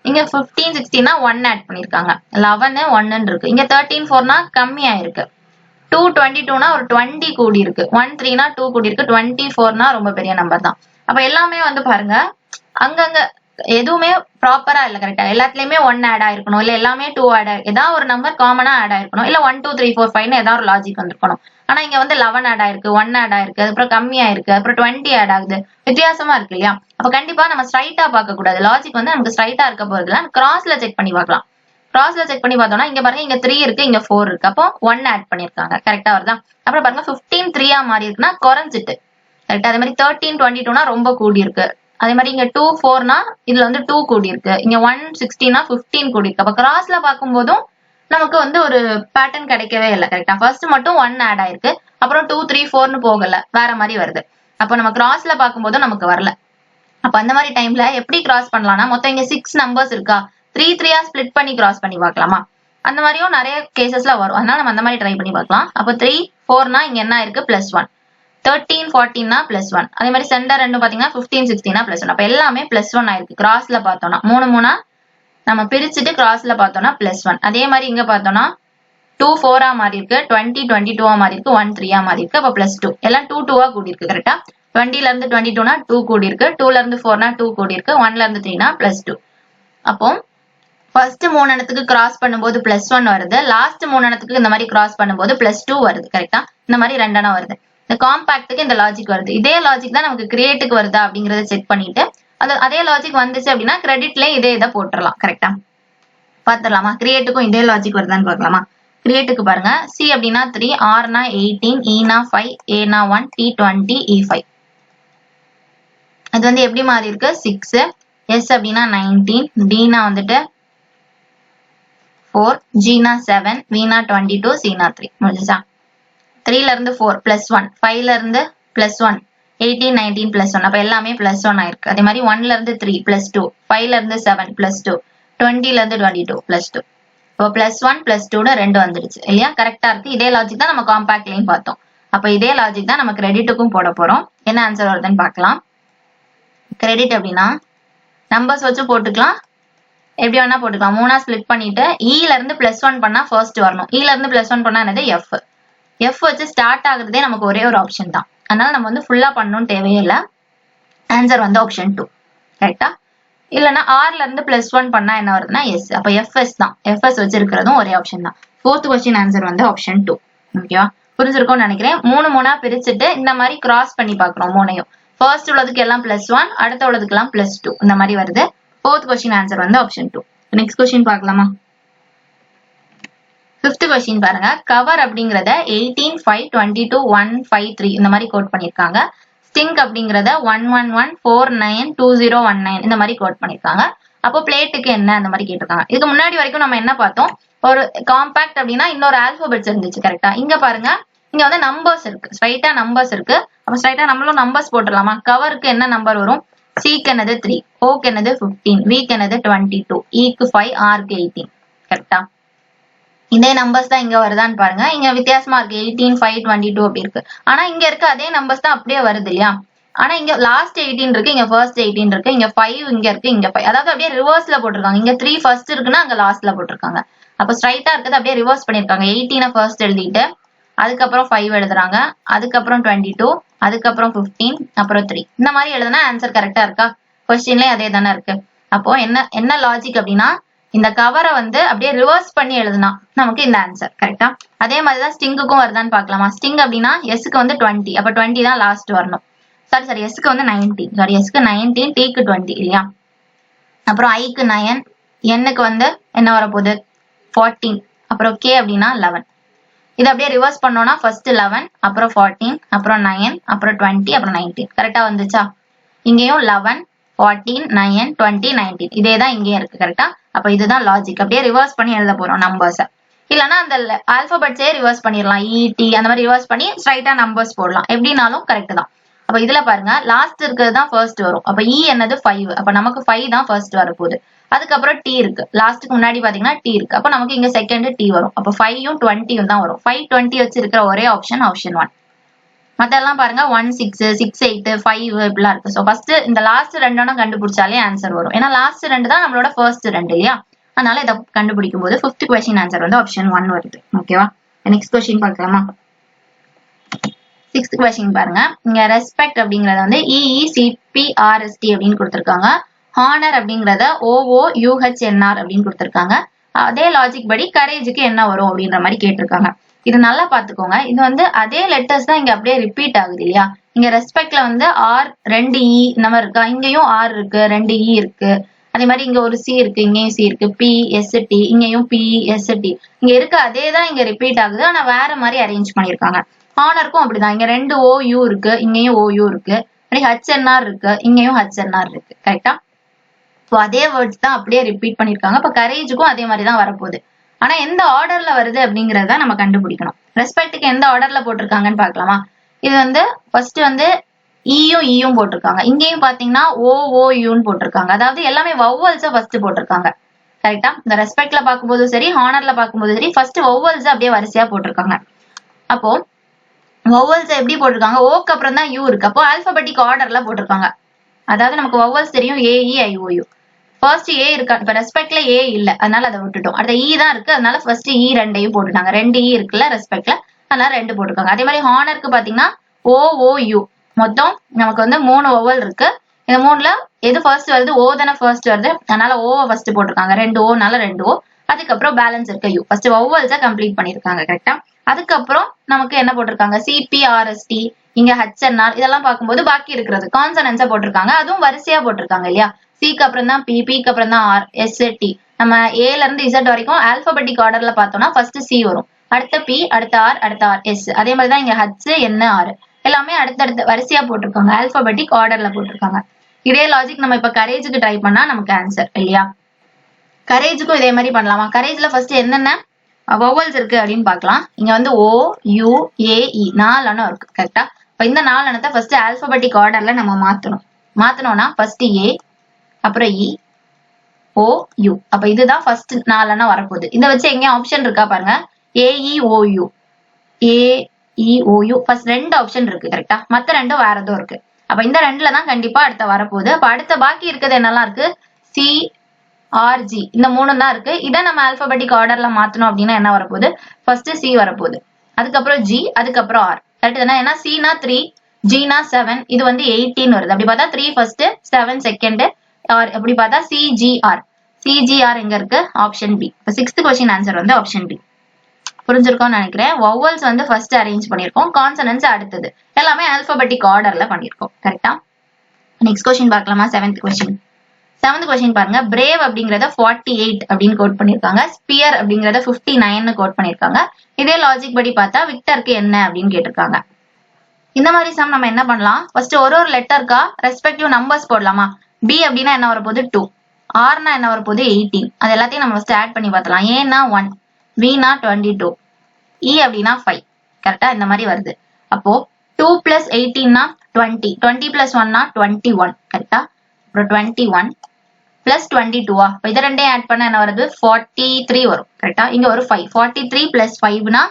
Speaker 1: இங்க 15 16னா 1 ஆட் பண்ணிருக்காங்க 11 1 இருக்கு. இங்க 13 4னா கம்மியா இருக்கு 2 22னா ஒரு 20 கூடி இருக்கு 1 3னா 2 கூடி இருக்கு 24னா ரொம்ப பெரிய நம்பர் தான். அப்ப எல்லாமே வந்து பாருங்க அங்கங்க எதுவுமே ப்ராப்பரா இல்ல. கரெக்டா? எல்லாத்துலயுமே 1 ஆட் ஆயிருக்கணும் இல்ல எல்லாமே 2 ஆட் ஏதாவது ஒரு நம்பர் காமனா ஆட் ஆயிருக்கணும் இல்ல 1 2 3 4 5ன்னு ஏதாவது ஒரு லாஜிக் வந்திருக்கணும். ஆனா இங்க வந்து 11 ஆட் ஆயிருக்கு 1 ஆட் ஆயிருக்கு அப்புறம் கம்மியா இருக்கு அப்புறம் 20 ஆட் ஆகுது வித்தியாசமா இருக்கு இல்லையா? அப்ப கண்டிப்பா நம்ம ஸ்ட்ரைட்டா பார்க்க கூடாது. லாஜிக் வந்து நமக்கு ஸ்ட்ரைட்டா இருக்க போறது இல்ல கிராஸ்ல செக் பண்ணி பார்க்கலாம். கிராஸ்ல செக் பண்ணி பார்த்தோம்னா இங்க பாருங்க இங்க 3 இருக்கு இங்க 4 இருக்கு அப்போ 1 ஆட் பண்ணிருக்காங்க. கரெக்டா வருதா? அப்புறம் பாருங்க 15 3 மாறி இருக்குன்னா குறைஞ்சிட்டு. கரெக்டா? அதே மாதிரி 13 22னா ரொம்ப கூடி இருக்கு. அதே மாதிரி இங்க 2 4னா இதுல வந்து 2 கூடி இருக்கு. இங்க 1 16னா 15 கூடி இருக்கு. அப்ப கிராஸ்ல பார்க்கும்போதும் நமக்கு வந்து ஒரு பேட்டர்ன் கிடைக்கவே இல்லை. கரெக்டா? ஃபர்ஸ்ட் மட்டும் 1 ஆட் ஆயிருக்கு அப்புறம் 2 3 4ன்னு போகல வேற மாதிரி வருது. அப்ப நம்ம கிராஸ்ல பார்க்கும்போதும் நமக்கு வரல. அப்ப அந்த மாதிரி டைம்ல எப்படி கிராஸ் பண்ணலாம்னா மொத்தம் இங்க 6 நம்பர்ஸ் இருக்கா 3 3 ஸ்பிளிட் பண்ணி கிராஸ் பண்ணி பார்க்கலாமா? அந்த மாதிரியும் நிறைய கேசஸ்ல வரும். அதனால நம்ம அந்த மாதிரி ட்ரை பண்ணி பார்க்கலாம். அப்ப 3 4னா இங்க என்ன இருக்கு +1 13 14னா +1 அதே மாதிரி சென்டர் ரெண்டும் பாத்தீங்கன்னா 15 16னா +1 அப்ப எல்லாமே +1 ஆயிருக்கு. கிராஸ்ல பார்த்தோம்னா 3 3 நம்ம பிரிச்சுட்டு கிராஸ்ல பார்த்தோம்னா +1 அதே மாதிரி இங்க பார்த்தோம்னா 2 4 மாறி இருக்கு 20 22 மாறி இருக்கு 1 3 மாறி இருக்கு அப்ப +2 எல்லாம் 2 2 கூடி இருக்கு. கரெக்டா? 20ல இருந்து 22னா 2 கூடி இருக்கு 2ல இருந்து 4னா 2 கூடி இருக்கு 1ல இருந்து 3னா +2 அப்போ ஃபர்ஸ்ட் 3 எண்ணத்துக்கு கிராஸ் பண்ணும்போது +1 வருது லாஸ்ட் 3 எண்ணத்துக்கு இந்த மாதிரி கிராஸ் பண்ணும்போது +2 வருது. கரெக்டா? இந்த மாதிரி 2 எண்ணம் வருது. இந்த காம்பாக்டுக்கு இந்த லாஜிக் வருது. இதே லாஜிக் தான் நமக்கு கிரியேட்டுக்கு வருதா அப்படிங்கறத செக் பண்ணிட்டு அதே லாஜிக் வந்துச்சு அப்படின்னா கிரெடிட்லயும் இதே இதை போட்டுடலாம். கரெக்டா? பாத்துடலாமா? கிரியேட்டுக்கும் இதே லாஜிக் வருதான்னு பார்க்கலாமா? கிரியேட்டுக்கு பாருங்க C அப்படின்னா 3 R-னா 18 E-னா 5 A-னா 1 T 20 E 5 இது வந்து எப்படி மாறி இருக்கு 6 S அப்படின்னா 19 D-னா வந்துட்டு 4 G-னா 7 V-னா 22 C-னா 3 முடிஞ்சுச்சா? 3ல இருந்து 4 +1 5ல இருந்து +1 18 19 +1 அப்ப எல்லாமே +1 ஆயிருக்கு. அதே மாதிரி 1ல இருந்து 3 +2 5ல இருந்து 7 +2 20ல இருந்து 22 +2 இப்போ +1 +2ன்னு 2 வந்துடுச்சு இல்லையா? கரெக்டா இருக்கு. இதே லாஜிக் தான் நம்ம காம்பாக்ட்லயும் பார்த்தோம். அப்ப இதே லாஜிக் தான் நம்ம கிரெடிட்டுக்கும் போட போறோம். என்ன ஆன்சர் வருதுன்னு பார்க்கலாம். கிரெடிட் அப்படின்னா நம்பர்ஸ் வச்சு போட்டுக்கலாம் எப்படி வேணா போட்டுக்கலாம். 3 ஸ்பிளிட் பண்ணிட்டு ல இருந்து +1 பண்ணா ஃபர்ஸ்ட் வரணும். ல இருந்து +1 பண்ணா என்னது எஃப் வச்சு ஸ்டார்ட் ஆகுறதே நமக்கு ஒரே ஒரு ஆப்ஷன் தான். அதனால நம்ம வந்து ஃபுல்லா பண்ணணும்னு தேவையே இல்லை. ஆன்சர் வந்து ஆப்ஷன் 2. கரெக்டா? இல்லைன்னா ஆர்ல இருந்து +1 பண்ணா என்ன வருதுன்னா எஸ். அப்ப எஃப்எஸ் தான். எஃப்எஸ் வச்சிருக்கிறதும் ஒரே ஆப்ஷன் தான். 4th கொஸ்டின் ஆன்சர் வந்து ஆப்ஷன் 2. ஓகேவா? புரிஞ்சிருக்கும்னு நினைக்கிறேன். 3 பிரிச்சுட்டு இந்த மாதிரி கிராஸ் பண்ணி பாக்குறோம். 3ஐயும் ஃபர்ஸ்ட் உள்ளதுக்கு எல்லாம் +1, அடுத்த உள்ளதுக்கு எல்லாம் +2 இந்த மாதிரி வருது. 4th கொஸ்டின் ஆன்சர் வந்து ஆப்ஷன் 2. நெக்ஸ்ட் கொஸ்டின் பார்க்கலாமா? 5th கொஸ்டின் பாருங்க. கவர் அப்படிங்கறத 18,5,22,153 இந்த மாதிரி கோட் பண்ணிருக்காங்க. ஸ்டிங்க் அப்படிங்கறத 111492019 இந்த மாதிரி கோட் பண்ணிருக்காங்க. அப்போ பிளேட்டுக்கு என்ன அந்த மாதிரி கேட்டிருக்காங்க. இதுக்கு முன்னாடி வரைக்கும் நம்ம என்ன பார்த்தோம்? ஒரு காம்பாக்ட் அப்படின்னா இன்னொரு ஆல்பபெட்ஸ் இருந்துச்சு. கரெக்டா? இங்க பாருங்க, இங்க வந்து நம்பர்ஸ் இருக்கு. ஸ்ட்ரைட்டா நம்பர்ஸ் இருக்கு. அப்ப ஸ்ட்ரைட்டா நம்மளும் நம்பர்ஸ் போட்டுடலாமா? கவருக்கு என்ன நம்பர் வரும்? சிக்கு என்னது 3, ஓக்கு என்னது 15, விக்கு என்னது 22, ஈக்கு 5, ஆருக்கு 18. கரெக்டா? இதே நம்பர்ஸ் தான் இங்க வருதான்னு பாருங்க. இங்க வித்தியாசமா இருக்கு. 18,5,22 அப்படி இருக்கு. ஆனா இங்க இருக்க அதே நம்பர்ஸ் தான் அப்படியே வருது இல்லையா? ஆனா இங்க லாஸ்ட் 18 இருக்கு, இங்க ஃபர்ஸ்ட் 18 இருக்கு, இங்க 5 இங்க இருக்கு, இங்க 5. அதாவது அப்படியே ரிவர்ஸ்ல போட்டிருக்காங்க. இங்க 3 ஃபர்ஸ்ட் இருக்குன்னா அங்க லாஸ்ட்ல போட்டிருக்காங்க. அப்ப ஸ்ட்ரைட்டா இருக்கிறது அப்படியே ரிவர்ஸ் பண்ணிருக்காங்க. 18 ஃபர்ஸ்ட் எழுதிட்டு அதுக்கப்புறம் 5 எழுதுறாங்க, அதுக்கப்புறம் 22, அதுக்கப்புறம் 15, அப்புறம் 3. இந்த மாதிரி எழுதுனா ஆன்சர் கரெக்டா இருக்கா? கொஸ்டின்லயே அதே தானே இருக்கு. அப்போ என்ன லாஜிக் அப்படின்னா, இந்த கவரை வந்து அப்படியே ரிவர்ஸ் பண்ணி எழுதுனா நமக்கு இந்த ஆன்சர். கரெக்டா? அதே மாதிரிதான் ஸ்டிங்குக்கும் வருதான்னு பாக்கலாமா? ஸ்டிங் அப்படின்னா எஸ்க்கு வந்து 20, அப்ப 20 தான் லாஸ்ட் வரணும். சாரி எஸ்க்கு வந்து 19, எஸ்க்கு 19, டிக்கு 20 இல்லையா? அப்புறம் ஐக்கு 9, என்னுக்கு வந்து என்ன வரப்போகுது 14, அப்புறம் கே அப்படின்னா 11. இது அப்படியே ரிவர்ஸ் பண்ணோம்னா ஃபர்ஸ்ட் 11, அப்புறம் 14, அப்புறம் 9, அப்புறம் 20, அப்புறம் 19. கரெக்டா வந்துச்சா? இங்கேயும் 11, 14, 9, 20, 19 இதே தான் இங்கேயும் இருக்கு. கரெக்டா? அப்ப இதுதான் லாஜிக். அப்படியே ரிவர்ஸ் பண்ணி எழுத போறோம் நம்பர்ஸை. இல்லைன்னா அந்த ஆல்பபெட்ஸே ரிவர்ஸ் பண்ணிடலாம். டி அந்த மாதிரி ரிவர்ஸ் பண்ணி ஸ்ட்ரைட்டா நம்பர்ஸ் போடலாம். எப்படின்னாலும் கரெக்ட் தான். அப்ப இதுல பாருங்க, லாஸ்ட் இருக்கிறது தான் ஃபர்ஸ்ட் வரும். அப்ப என்னது 5. அப்ப நமக்கு 5 தான் ஃபர்ஸ்ட் வரப்போகுது. அதுக்கப்புறம் டி இருக்கு. லாஸ்ட்டுக்கு முன்னாடி பாத்தீங்கன்னா டி இருக்கு. அப்ப நமக்கு இங்க செகண்ட் டி வரும். அப்ப 5யும் 20யும் தான் வரும். 5, 20 வச்சிருக்கிற ஒரே ஆப்ஷன் 1. மத்தெல்லாம் பாருங்க 1, 6, 6, 8, 5 இப்படிலாம் இருக்கு. சோ ஃபர்ஸ்ட் இந்த லாஸ்ட் 2 கண்டுபிடிச்சாலே ஆன்சர் வரும். ஏன்னா லாஸ்ட் 2 தான் நம்மளோட ஃபர்ஸ்ட் 2 இல்லையா? அதனால இதை கண்டுபிடிக்கும் போது 5th கொஸ்டின் ஆன்சர் வந்து ஆப்ஷன் 1 வருது. ஓகேவா? நெக்ஸ்ட் கொஸ்டின் பார்க்கலாமா? 6th கொஸ்டின் பாருங்க. இங்க ரெஸ்பெக்ட் அப்படிங்கறத வந்து EECPRST அப்படின்னு கொடுத்திருக்காங்க. ஹானர் அப்படிங்கறத OOUHNR அப்படின்னு கொடுத்திருக்காங்க. அதே லாஜிக் படி கரேஜுக்கு என்ன வரும் அப்படின்ற மாதிரி கேட்டிருக்காங்க. இது நல்லா பாத்துக்கோங்க. இது வந்து அதே லெட்டர்ஸ் தான் இங்க அப்படியே ரிப்பீட் ஆகுது இல்லையா? இங்க ரெஸ்பெக்ட்ல வந்து ஆர் 2 இ இந்த மாதிரி இருக்கா? இங்கேயும் ஆர் இருக்கு, 2 இ இருக்கு. அதே மாதிரி இங்க ஒரு சி இருக்கு, இங்கேயும் சி இருக்கு, PST இங்கேயும் PST. இங்க இருக்க அதே தான் இங்க ரிப்பீட் ஆகுது. ஆனா வேற மாதிரி அரேஞ்ச் பண்ணிருக்காங்க. ஹானருக்கும் அப்படிதான். இங்க 2 OU இருக்கு, இங்கேயும் OU இருக்கு. HNR இருக்கு, இங்கேயும் HNR இருக்கு. கரெக்டா? இப்போ அதே வேர்ட்ஸ் தான் அப்படியே ரிப்பீட் பண்ணிருக்காங்க. இப்ப கரேஜுக்கும் அதே மாதிரி தான் வரப்போகுது. ஆனா எந்த ஆர்டர்ல வருது அப்படிங்கறத நம்ம கண்டுபிடிக்கணும். ரெஸ்பெக்ட்டுக்கு எந்த ஆர்டர்ல போட்டிருக்காங்கன்னு பாக்கலாமா? இது வந்து ஃபர்ஸ்ட் வந்து ஈயும் போட்டிருக்காங்க. இங்கேயும் பாத்தீங்கன்னா OOUன்னு போட்டிருக்காங்க. அதாவது எல்லாமே வவ்வல்ஸை ஃபர்ஸ்ட் போட்டிருக்காங்க. கரெக்டா? இந்த ரெஸ்பெக்ட்ல பார்க்கும்போது சரி, ஹானர்ல பார்க்கும்போது சரி, ஃபர்ஸ்ட் வவ்வல்ஸ் அப்படியே வரிசையா போட்டிருக்காங்க. அப்போ வவ்வல்ஸ் எப்படி போட்டிருக்காங்க? ஓக்கு அப்புறம் தான் யூ இருக்கு. அப்போ ஆல்பபெட்டிக் ஆர்டர்ல போட்டிருக்காங்க. அதாவது நமக்கு வவ்வல்ஸ் தெரியும், AEIOU. ஃபர்ஸ்ட் ஏ இருக்கா? இப்ப ரெஸ்பெக்ட்ல ஏ இல்ல, அதனால அதை விட்டுட்டோம். அடுத்த இ தான் இருக்கு, அதனால ஃபர்ஸ்ட் இ 2ஐயும் போட்டுட்டாங்க. 2 இ இருக்குல்ல ரெஸ்பெக்ட்ல, அதனால 2 போட்டிருக்காங்க. அதே மாதிரி ஹானருக்கு பாத்தீங்கன்னா OOU. மொத்தம் நமக்கு வந்து 3 வவ்வல் இருக்கு. இந்த 3ல எது ஃபர்ஸ்ட் வருது? ஓ தானே ஃபர்ஸ்ட் வருது, அதனால ஓவை ஃபர்ஸ்ட் போட்டிருக்காங்க. 2 ஓனால 2 ஓ. அதுக்கப்புறம் பேலன்ஸ் இருக்க யூ. ஃபர்ஸ்ட் வவ்வல்ஸை கம்ப்ளீட் பண்ணிருக்காங்க. கரெக்டா? அதுக்கப்புறம் நமக்கு என்ன போட்டிருக்காங்க? CPRST, இங்க HNR இதெல்லாம் பார்க்கும்போது பாக்கி இருக்கிறது கான்சனன்ஸா போட்டிருக்காங்க. அதுவும் வரிசையா போட்டிருக்காங்க இல்லையா? சிக்கு அப்புறம் தான் பிக்கு அப்புறம் தான் ஆர், ST. நம்ம ஏல இருந்து இசட் வரைக்கும் ஆல்பபெட்டிக் ஆர்டர்ல பார்த்தோம்னா ஃபர்ஸ்ட் சி வரும், அடுத்த பி, அடுத்த ஆர், அடுத்த ஆர், எஸ். அதே மாதிரி தான் இங்க HNR எல்லாமே அடுத்தடுத்த வரிசையா போட்டிருக்காங்க. ஆல்பபெட்டிக் ஆர்டர்ல போட்டிருக்காங்க. இதே லாஜிக் நம்ம இப்ப கரேஜுக்கு ட்ரை பண்ணா நமக்கு ஆன்சர் இல்லையா? கரேஜுக்கும் இதே மாதிரி பண்ணலாமா? கரேஜ்ல ஃபர்ஸ்ட் என்னென்ன வவ்வல்ஸ் இருக்கு அப்படின்னு பார்க்கலாம். இங்க வந்து OUAE 4 இருக்கு. கரெக்டா? இப்ப இந்த 4 ஃபர்ஸ்ட் ஆல்பபெட்டிக் ஆர்டர்ல நம்ம மாத்தணும்னா ஃபர்ஸ்ட் ஏ, அப்புறம் இ, OU. அப்ப இதுதான் ஃபர்ஸ்ட் 4 வரப்போகுது. இதை வச்சு எங்க ஆப்ஷன் இருக்கா பாருங்க. AEOU ஃபர்ஸ்ட் 2 ஆப்ஷன் இருக்கு. கரெக்டா? மத்த 2 வேற ஏதோ இருக்கு. அப்ப இந்த 2ல தான் கண்டிப்பா அடுத்த வரப்போகுது. அப்ப அடுத்த பாக்கி இருக்கிறது என்னெல்லாம் இருக்கு? RG இந்த மூணு தான் இருக்கு. இதை நம்ம ஆல்பபெட்டிக் ஆர்டர்ல மாத்தணும் அப்படின்னா என்ன வரப்போகுது? ஃபர்ஸ்ட் C வரப்போகுது, அதுக்கப்புறம் G, அதுக்கப்புறம் R. கரெக்ட் தானே? ஏன்னா Cனா 3, Gனா 7, இது வந்து 18 வருது. அப்படி பார்த்தா 3 ஃபர்ஸ்ட், 7 செகண்ட், R அப்படி பார்த்தா CGR. CGR எங்க இருக்கு? Option B. இப்போ 6th கொஸ்டின் ஆன்சர் வந்து ஆப்ஷன் B. புரிஞ்சிருக்கும்னு நினைக்கிறேன். வவல்ஸ் வந்து ஃபர்ஸ்ட் அரேஞ்ச் பண்ணிருக்கோம், கான்சனன்ட்ஸ் அடுத்தது. எல்லாமே ஆல்பபெட்டிக் ஆர்டர்ல பண்ணிருக்கோம். கரெக்டா? நெக்ஸ்ட் கொஸ்டின் பார்க்கலாமா? 7th question. 7th கொஸ்டின் பாருங்க. பிரேவ் அப்படிங்கறத 48 அப்படின்னு கோட் பண்ணிருக்காங்க. ஸ்பியர் அப்படிங்கறத 59 கோட் பண்ணிருக்காங்க. இதே லாஜிக் படி பார்த்தா விக்டருக்கு என்ன அப்படின்னு கேட்டிருக்காங்க. இந்த மாதிரி சம் நம்ம என்ன பண்ணலாம்? ஃபர்ஸ்ட் ஒரு லெட்டருக்கா ரெஸ்பெக்டிவ் நம்பர்ஸ் போடலாமா? B அப்படின்னா என்ன வரப்போகுது? 2. Rனா என்ன வரப்போகுது? 18. அது எல்லாத்தையும் நம்ம ஃபர்ஸ்ட் ஆட் பண்ணி பார்த்தலாம். Aனா 1, Vனா 22, E அப்படின்னா 5. கரெக்டா? இந்த மாதிரி வருது. அப்போ 2 பிளஸ் 18னா 20, 20 பிளஸ் 1னா 21. கரெக்டா? அப்புறம் 21 பிளஸ் 22வா? இதை ரெண்டையும் ஆட் பண்ண என்ன வருது? 43 வரும். கரெக்டா? இங்க ஒரு 5. 43 பிளஸ் 5னா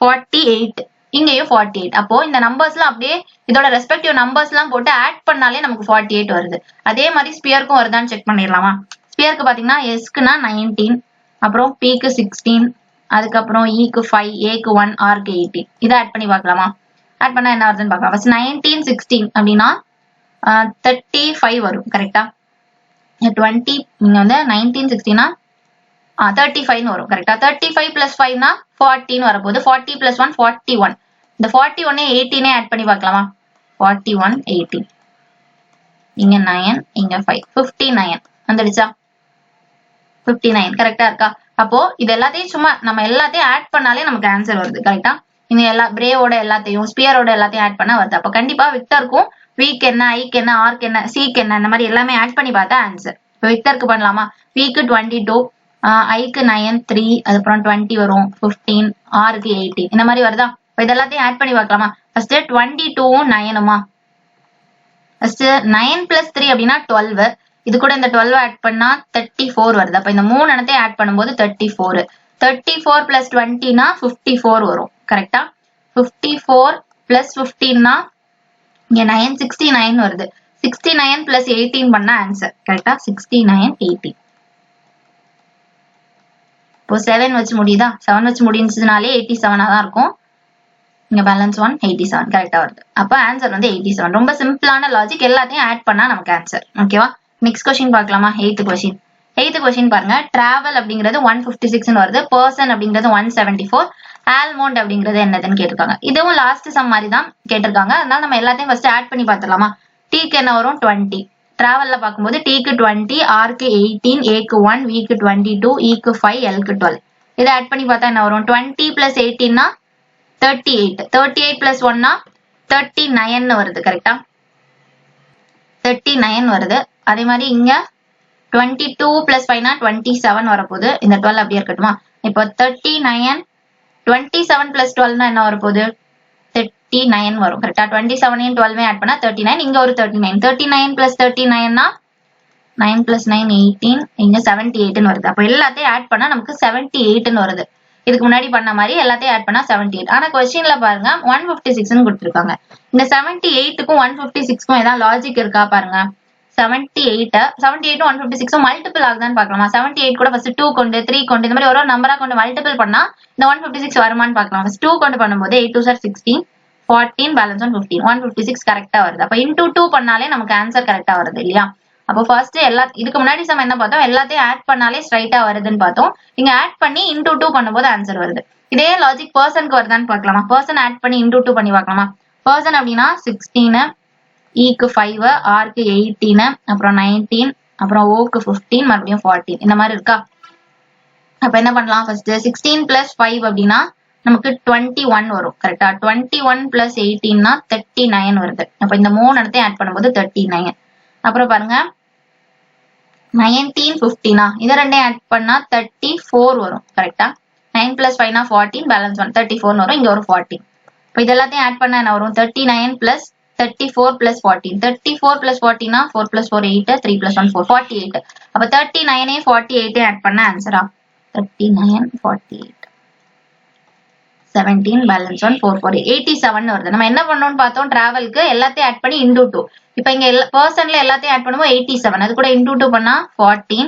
Speaker 1: 48. இங்கேயும் 48. அப்போ இந்த நம்பர்ஸ்லாம் அப்படியே இதோட ரெஸ்பெக்டிவ் நம்பர்ஸ் எல்லாம் போட்டு ஆட் பண்ணாலே நமக்கு 48 வருது. அதே மாதிரி ஸ்பியருக்கும் வருதான்னு செக் பண்ணிடலாமா? ஸ்பியருக்கு பாத்தீங்கன்னா எஸ்க்குனா 19, அப்புறம் பிக்கு 16, அதுக்கப்புறம் இக்கு 5, ஏக்கு 1, ஆர்க்கு 18. இதை ஆட் பண்ணி பார்க்கலாமா? ஆட் பண்ணா என்ன வருதுன்னு பார்க்கலாம். ஃபர்ஸ்ட் 19 16 அப்படின்னா 35 வரும். கரெக்டா? 20 இங்க வந்து 19 16னா 35 வரும். கரெக்டா? 35 பிளஸ் 5னா 14 வரப்போகுது. 40 பிளஸ் 1 41. இந்த 41 18 ஆட் பண்ணி பார்க்கலாமா? 41 18, இங்க 9, இங்க 5, 59 வந்துடுச்சா? 59 கரெக்டா இருக்கா? அப்போ இது எல்லாத்தையும் சும்மா நம்ம எல்லாத்தையும் ஆட் பண்ணாலே நமக்கு ஆன்சர் வருது. கரெக்டா? இந்த எல்லா பிரேவோட எல்லாத்தையும் ஸ்பியரோட எல்லாத்தையும் ஆட் பண்ணா வருது. அப்போ கண்டிப்பா விக்டருக்கும் விக்கு என்ன, ஐக்கு என்ன, ஆர்க்கு என்ன, சிக்கு என்ன, இந்த மாதிரி எல்லாமே ஆட் பண்ணி பார்த்தா ஆன்சர். இப்போ விக்டருக்கு பண்ணலாமா? விக்கு 22, ஐக்கு 9, 3, அதுக்கப்புறம் 20 வரும், 15, ஆருக்கு 18. இந்த மாதிரி வருதா? இப்போ இது எல்லாத்தையும் ஆட் பண்ணி பார்க்கலாமா? ஃபர்ஸ்ட் 22வும் 9மா? ஃபர்ஸ்ட் 9 பிளஸ் 3 அப்படின்னா 12. இது கூட இந்த 12 ஆட் பண்ணா 34 வருது. அப்ப இந்த மூணு எண்ணத்தையும் ஆட் பண்ணும்போது 34. 34 பிளஸ் 20னா 54 வரும். கரெக்டா? 54 பிளஸ் 15னா இங்க 9 69 வருது. 69 பிளஸ் 18 பண்ணா ஆன்சர். கரெக்டா? 69 18. இப்போ 7 வச்சு முடியுதா? 7 வச்சு முடிஞ்சதுனாலே 87 தான் இருக்கும். இங்க பேலன்ஸ் 1 87 கரெக்டா வருது. அப்ப ஆன்சர் வந்து 87. ரொம்ப சிம்பிளான லாஜிக், எல்லாத்தையும் ஆட் பண்ணா நமக்கு ஆன்சர். ஓகேவா? நெக்ஸ்ட் கொஸ்டின் பார்க்கலாமா? 8th question. 8th கொஸ்டின் பாருங்க. டிராவல் அப்படிங்கிறது 156 வருது. பர்சன் அப்படிங்கிறது 174. ஆல்மோண்ட் அப்படிங்கிறது என்னதுன்னு கேட்டிருக்காங்க. இதுவும் லாஸ்ட் சம் மாதிரி தான் கேட்டிருக்காங்க. அதனால நம்ம எல்லாத்தையும் ஃபர்ஸ்ட் ஆட் பண்ணி பார்த்துடலாமா? டீக்கு என்ன வரும்? 20. டிராவல்ல பார்க்கும்போது டீக்கு 20, ஆர்க்கு 18, ஏக்கு 1, விக்கு 22, இக்கு 5, எல்க்கு 12. இதை ஆட் பண்ணி பார்த்தா என்ன வரும்? 20 பிளஸ் 18னா 38. 38 பிளஸ் 1னா 39 வருது. கரெக்டா? 39 வருது. அதே மாதிரி இங்க 22 பிளஸ் 5னா 27 வரப்போகுது. இந்த 12 அப்படியே இருக்கட்டுமா? இப்போ 39, 27 பிளஸ் 12னா என்ன வரப்போகுது? 39 வரும். கரெக்டா? 27 12 ஆட் பண்ணா 39. இங்க ஒரு 39. 39 பிளஸ் 39னா 9 பிளஸ் 9 18, இங்க 78 வருது. அப்போ எல்லாத்தையும் ஆட் பண்ணா நமக்கு 78 வருது. இதுக்கு முன்னாடி பண்ண மாதிரி எல்லாத்தையும் ஆட் பண்ணா 78. ஆனா கொஸ்டின்ல பாருங்க 156 கொடுத்துருக்காங்க. இந்த 78க்கும் 156க்கும் ஏதாவது லாஜிக் இருக்கா பாருங்க. 78 156 மல்டிபிள் ஆகுதான்னு பார்க்கலாமா? 78 கூட ஃபர்ஸ்ட் 2 கொண்டு 3 கொண்டு இந்த மாதிரி ஒரு நம்பரா கொண்டு மல்டிபிள் பண்ணா இந்த 156 வருமான்னு பார்க்கலாம். ஃபர்ஸ்ட் 2 கொண்டு பண்ணும்போது 8 2 16, 14 பேலன்ஸ் 1 15, 156 கரெக்டா வருது. அப்ப இன்டூ 2 பண்ணாலே நமக்கு ஆன்சர் கரெக்டா வருது இல்லையா? அப்போ ஃபர்ஸ்ட் இதுக்கு முன்னாடி சம் என்ன பார்த்தோம்? எல்லாத்தையும் ஆட் பண்ணாலே ஸ்ட்ரைட்டா வருதுன்னு பார்த்தோம். இங்க ஆட் பண்ணி இன்டூ 2 பண்ணும்போது ஆன்சர் வருது. இதே லாஜிக் பர்சனுக்கு வருதான்னு பார்க்கலாமா? பர்சன் ஆட் பண்ணி இன்டூ 2 பண்ணி பார்க்கலாமா? பர்சன் அப்படின்னா 16, இக்கு 5, ஆர்க்கு 18, அப்புறம் 19, அப்புறம் ஓக்கு 15, மறுபடியும் 14 இந்த மாதிரி இருக்கா? அப்ப என்ன பண்ணலாம்? ஃபர்ஸ்ட் 16 பிளஸ் 5 அப்படின்னா நமக்கு 21 வரும். கரெக்டா? 21 பிளஸ் 18னா 39 வருது. அப்ப இந்த மூணு இடத்தையும் ஆட் பண்ணும்போது 39. அப்புறம் பாருங்க 19 15 இதை ரெண்டையும் ஆட் பண்ணா 34 வரும். கரெக்டா? 9 பிளஸ் 5னா 14, பேலன்ஸ் 1 34 வரும். இங்க ஒரு 14. இப்போ இது எல்லாத்தையும் ஆட் பண்ணா என்ன வரும்? 39 பிளஸ் 34 பிளஸ் 14. 34 பிளஸ் 14னா 4 பிளஸ் 4 8, 3 பிளஸ் 1 4 48. அப்ப 39 48 ஆட் பண்ண ஆன்சரா? 39 48 17 பேலன்ஸ் 1 4 4 87 வருது. நம்ம என்ன பண்ணோம்னு பார்த்தோம்? டிராவலுக்கு எல்லாத்தையும் ஆட் பண்ணி இன்டூ 2. இப்போ இங்க பர்சன்ல எல்லாத்தையும் ஆட் பண்ணும்போது 87. அது கூட இன்டூ 2 பண்ணா 14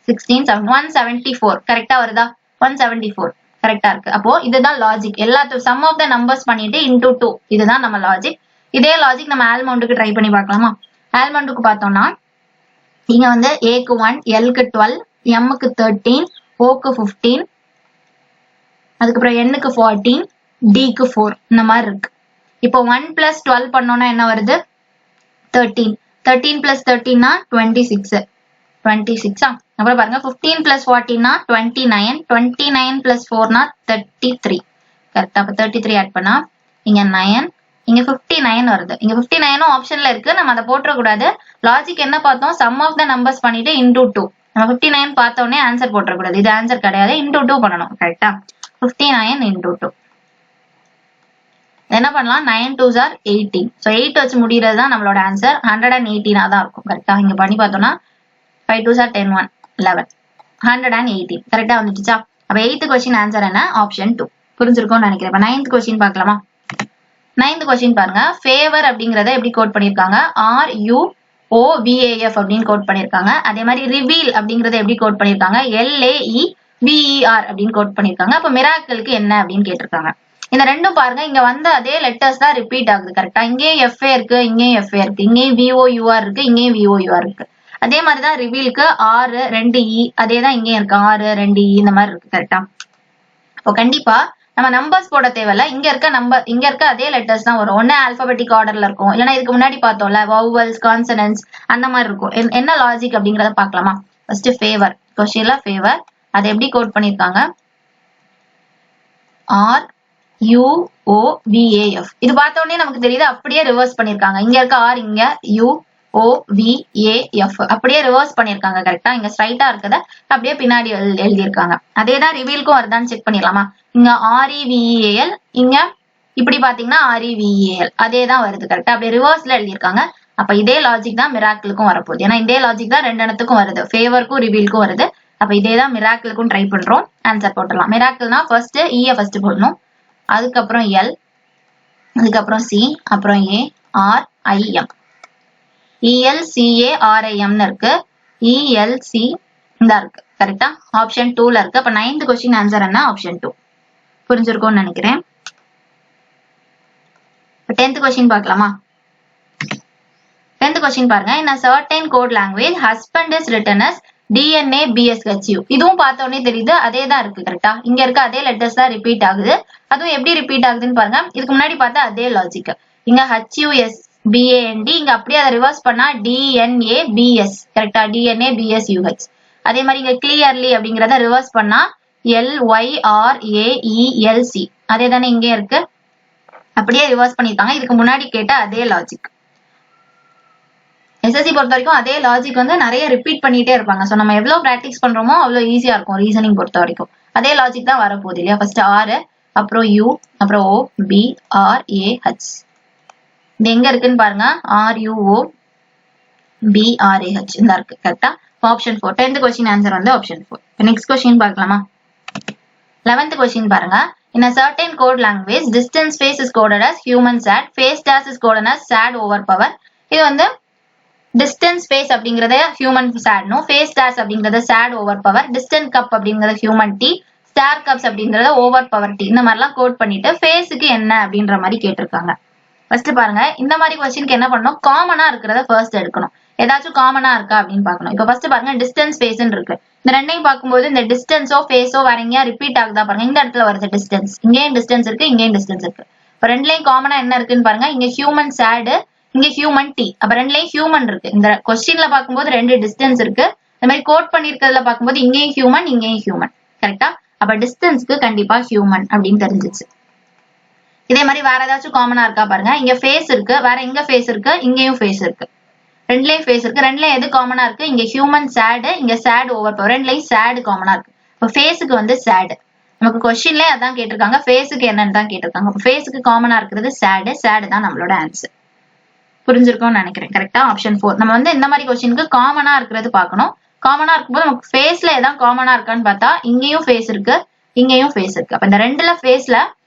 Speaker 1: 16 174 கரெக்டா வருதா 174 கரெக்டா இருக்கு. அப்போ இதுதான் லாஜிக். எல்லாத்துக்கும் சம் ஆஃப் த நம்பர்ஸ் பண்ணிட்டு இன்டூ 2 இதுதான் நம்ம லாஜிக். இதே லாஜிக் நம்ம ஆல்மவுண்டுக்கு ட்ரை பண்ணி பார்க்கலாமா? ஆல்மவுண்டுக்கு பார்த்தோம்னா இங்க வந்து ஏக்கு 1 எல்க்கு 12 எம்முக்கு 13 ஓக்கு 15 அதுக்கப்புறம் எண்ணுக்கு 14 டிக்கு 4 இந்த மாதிரி இருக்கு. இப்போ 1 பிளஸ் 12 பண்ணோம்னா என்ன வருது 13 13 பிளஸ் 13 26 26 அப்புறம் பாருங்க 15 பிளஸ் 14 29 29 பிளஸ் 4 33 கரெக்டா. அப்ப 33 ஆட் பண்ணா இங்க 9 இங்க 59 வருது. இங்க 59 ஆப்ஷன்ல இருக்கு, நம்ம அதை போட்டுற கூடாது. லாஜிக் என்ன பார்த்தோம், சம் ஆஃப் த நம்பர்ஸ் பண்ணிட்டு இன்டூ 2. நம்ம 59 பார்த்த உடனே ஆன்சர் போட்டுற கூடாது, இது ஆன்சர் கிடையாது, இன்டூ 2 பண்ணணும் கரெக்டா. 59 இன்டூ 2 என்ன பண்ணலாம் 9 2s are 18. ஸோ 8 வச்சு முடிகிறது தான் நம்மளோட ஆன்சர் 118 தான் இருக்கும் கரெக்டா. இங்க பண்ணி பார்த்தோம்னா 5 2s are 10 1 11 118 கரெக்டா வந்துடுச்சா. அப்ப 8th கொஸ்டின் ஆன்சர் என்ன ஆப்ஷன் 2. புரிஞ்சிருக்கும்னு நினைக்கிறேன். இப்ப 9th கொஸ்டின் பார்க்கலாமா? 9th கொஸ்டின் பாருங்க. ஃபேவர் அப்படிங்கறத எப்படி கோட் பண்ணிருக்காங்க, RUOVAF அப்படின்னு கோட் பண்ணிருக்காங்க. அதே மாதிரி ரிவீல் அப்படிங்கறத எப்படி கோட் பண்ணிருக்காங்க, LAEVER அப்படின்னு கோட் பண்ணிருக்காங்க. அப்ப மிராக்கிளுக்கு என்ன அப்படின்னு கேட்டிருக்காங்க. இந்த ரெண்டும் பாருங்க, இங்க வந்த அதே லெட்டர்ஸ் தான் ரிப்பீட் ஆகுது கரெக்டா. இங்கேயும் FA இருக்கு, இங்கேயும் FA இருக்கு, இங்கேயும் VOUR இருக்கு, இங்கேயும் VOUR இருக்கு. அதே மாதிரிதான் ரிவீலுக்கு 6 2 E அதே தான் இங்கேயும் இருக்கு 6 2 E இந்த மாதிரி இருக்கு கரெக்டா. இப்போ கண்டிப்பா நம்ம நம்பர்ஸ் போட தேவையில்ல, இங்க இருக்க அதே லெட்டர்ஸ் தான் வரும். ஒன்னு ஆல்பபெட்டிக் ஆர்டர்ல இருக்கும், இல்லைன்னா இதுக்கு முன்னாடி பார்த்தோம்ல வௌவல்ஸ் கான்சனன்ஸ் அந்த மாதிரி இருக்கும். என்ன லாஜிக் அப்படிங்கறத பாக்கலாமா? ஃபர்ஸ்ட் ஃபேவர் கொஸ்டின்ல ஃபேவர் அதை எப்படி கோட் பண்ணிருக்காங்க, RUOVAF. இது பார்த்த உடனே நமக்கு தெரியுது, அப்படியே ரிவர்ஸ் பண்ணிருக்காங்க. இங்க இருக்க R இங்க UOVAF அப்படியே ரிவர்ஸ் பண்ணிருக்காங்க கரெக்டா. இங்க ஸ்ட்ரைட்டா இருக்கத அப்படியே பின்னாடி எழுதியிருக்காங்க. அதேதான் ரிவீலுக்கும் வருதான்னு செக் பண்ணிடலாமா? இங்க REVEAL இங்க இப்படி பாத்தீங்கன்னா REVEAL அதேதான் வருது கரெக்டா. அப்படியே ரிவர்ஸ்ல எழுதியிருக்காங்க. அப்ப இதே லாஜிக் தான் மிராக்கிளுக்கும் வரப்போகுது. ஏன்னா இதே லாஜிக் தான் ரெண்டு இடத்துக்கும் வருது, ஃபேவருக்கும் ரிவீலுக்கும் வருது. அப்ப இதே தான் மிராக்கிளுக்கும் ட்ரை பண்றோம். ஆன்சர் போட்டுடலாம். மிராக்கிள்னா ஃபர்ஸ்ட் E ஃபர்ஸ்ட் போடணும், அதுக்கப்புறம் L, அதுக்கப்புறம் C, அப்புறம் ARIM. ELCARIM இருக்கு, ELC இந்த இருக்கு கரெக்டா. ஆப்ஷன் 2ல இருக்கு. அப்ப 9th கொஸ்டின் ஆன்சர் என்ன ஆப்ஷன் 2. புரிஞ்சிருக்கும்னு நினைக்கிறேன். 10th கொஸ்டின் பார்க்கலாமா? 10th கொஸ்டின் பாருங்க. In a certain code language husband is written as DNA BSHU. இதுவும் பார்த்த உடனே தெரியுது, அதே தான் இருக்கு கரெக்டா. இங்க இருக்க அதே லெட்டர்ஸ் தான் ரிப்பீட் ஆகுது. அதுவும் எப்படி ரிப்பீட் ஆகுதுன்னு பாருங்க. இதுக்கு முன்னாடி பார்த்தா அதே லாஜிக். இங்க HUSBAND இங்க அப்படியே அதை ரிவர்ஸ் பண்ணா DNABS கரெக்டா, DNABSUH. அதே மாதிரி இங்க கிளியர்லி அப்படிங்கறத ரிவர்ஸ் பண்ணா LYRAELC அதே தானே இங்கே இருக்கு, அப்படியே ரிவர்ஸ் பண்ணிருக்காங்க. இதுக்கு முன்னாடி கேட்ட அதே லாஜிக். SSC பொறுத்த வரைக்கும் அதே லாஜிக் வந்து நிறைய ரிப்பீட் பண்ணிட்டே இருப்பாங்க. சோ நம்ம எவ்வளவு பிராக்டிஸ் பண்றோமோ அவ்வளவு ஈஸியா இருக்கும். ரீசனிங் பொறுத்த வரைக்கும் அதே லாஜிக் தான் வரப்போகுது இல்லையா. ஃபர்ஸ்ட் R, அப்புறம் U, அப்புறம் OBRAH. இது எங்க இருக்குன்னு பாருங்க, RUOBRAH இந்த இருக்கு கரெக்டா. ஆப்ஷன் 4. 10th கொஸ்டின் ஆன்சர் வந்து ஆப்ஷன் 4. நெக்ஸ்ட் கொஸ்டின் பார்க்கலாமா? 11th கொஸ்டின் பாருங்க. In a certain code language distance space is coded as human sad, face dash is coded as sad overpower. இது வந்து டிஸ்டன்ஸ் ஸ்பேஸ் அப்படிங்கறத human சேட்னும், face dash அப்படிங்கறத sad overpower, distance cup அப்படிங்கறத human D, star cups அப்படிங்கறத overpower D, இந்த மாதிரிலாம் code பண்ணிட்டு ஃபேஸுக்கு என்ன அப்படின்ற மாதிரி கேட்டிருக்காங்க. ஃபர்ஸ்ட் பாருங்க, இந்த மாதிரி கொஸ்டினுக்கு என்ன பண்ணணும், காமனா இருக்கிறத ஃபர்ஸ்ட் எடுக்கணும். ஏதாச்சும் காமனா இருக்கா அப்படின்னு பாக்கணும். இப்ப ஃபர்ஸ்ட் பாருங்க டிஸ்டன்ஸ் ஸ்பேஸ்ன்னு இருக்கு. இந்த ரெண்டையும் பார்க்கும்போது இந்த டிஸ்டன்ஸோ ஃபேஸோ வேற எங்கேயா ரிப்பீட் ஆகுதா பாருங்க. இந்த இடத்துல வருது டிஸ்டன்ஸ், இங்கேயும் டிஸ்டன்ஸ் இருக்கு, இங்கேயும் டிஸ்டன்ஸ் இருக்கு. இப்ப ரெண்டுலயும் காமனா என்ன இருக்குன்னு பாருங்க. இங்க ஹியூமன் சேடு, இங்க ஹியூமன் டி. அப்ப ரெண்டுலயும் ஹியூமன் இருக்கு. இந்த கொஸ்டின்ல பாக்கும்போது ரெண்டு டிஸ்டன்ஸ் இருக்கு. இந்த மாதிரி கோட் பண்ணிருக்கிறதுல பாக்கும்போது இங்கேயும் ஹியூமன், இங்கேயும் ஹியூமன் கரெக்டா. அப்ப டிஸ்டன்ஸ்க்கு கண்டிப்பா ஹியூமன் அப்படின்னு தெரிஞ்சிச்சு. இதே மாதிரி வேற ஏதாச்சும் காமனா இருக்கா பாருங்க. இங்க ஃபேஸ் இருக்கு, வேற எங்க ஃபேஸ் இருக்கு, இங்கேயும் ஃபேஸ் இருக்கு. ரெண்டுலயும் ஃபேஸ் இருக்கு. ரெண்டுலயும் எது காமனா இருக்கு, இங்க ஹியூமன் சேடு, இங்க சேடு ஓவர் பவர். ரெண்டுலயும் சேடு காமனா இருக்கு. இப்ப ஃபேஸுக்கு வந்து சேடு. நமக்கு கொஸ்டின்லயே அதான் கேட்டிருக்காங்க, ஃபேஸுக்கு என்னன்னு தான் கேட்டிருக்காங்க. அப்ப ஃபேஸுக்கு காமனா இருக்கிறது சேடு, சேடு தான் நம்மளோட ஆன்சர். புரிஞ்சிருக்கும்னு நினைக்கிறேன் கரெக்டா. ஆப்ஷன் 4. நம்ம வந்து இந்த மாதிரி கொஸ்டினுக்கு காமனா இருக்கிறது பார்க்கணும். காமனா இருக்கும்போது நமக்கு ஃபேஸ்ல ஏதாவது காமனா இருக்கான்னு பார்த்தா இங்கேயும் ஃபேஸ் இருக்கு, இங்கேயும் ஃபேஸ் இருக்கு. அப்ப இந்த ரெண்டுல ஃபேஸ்ல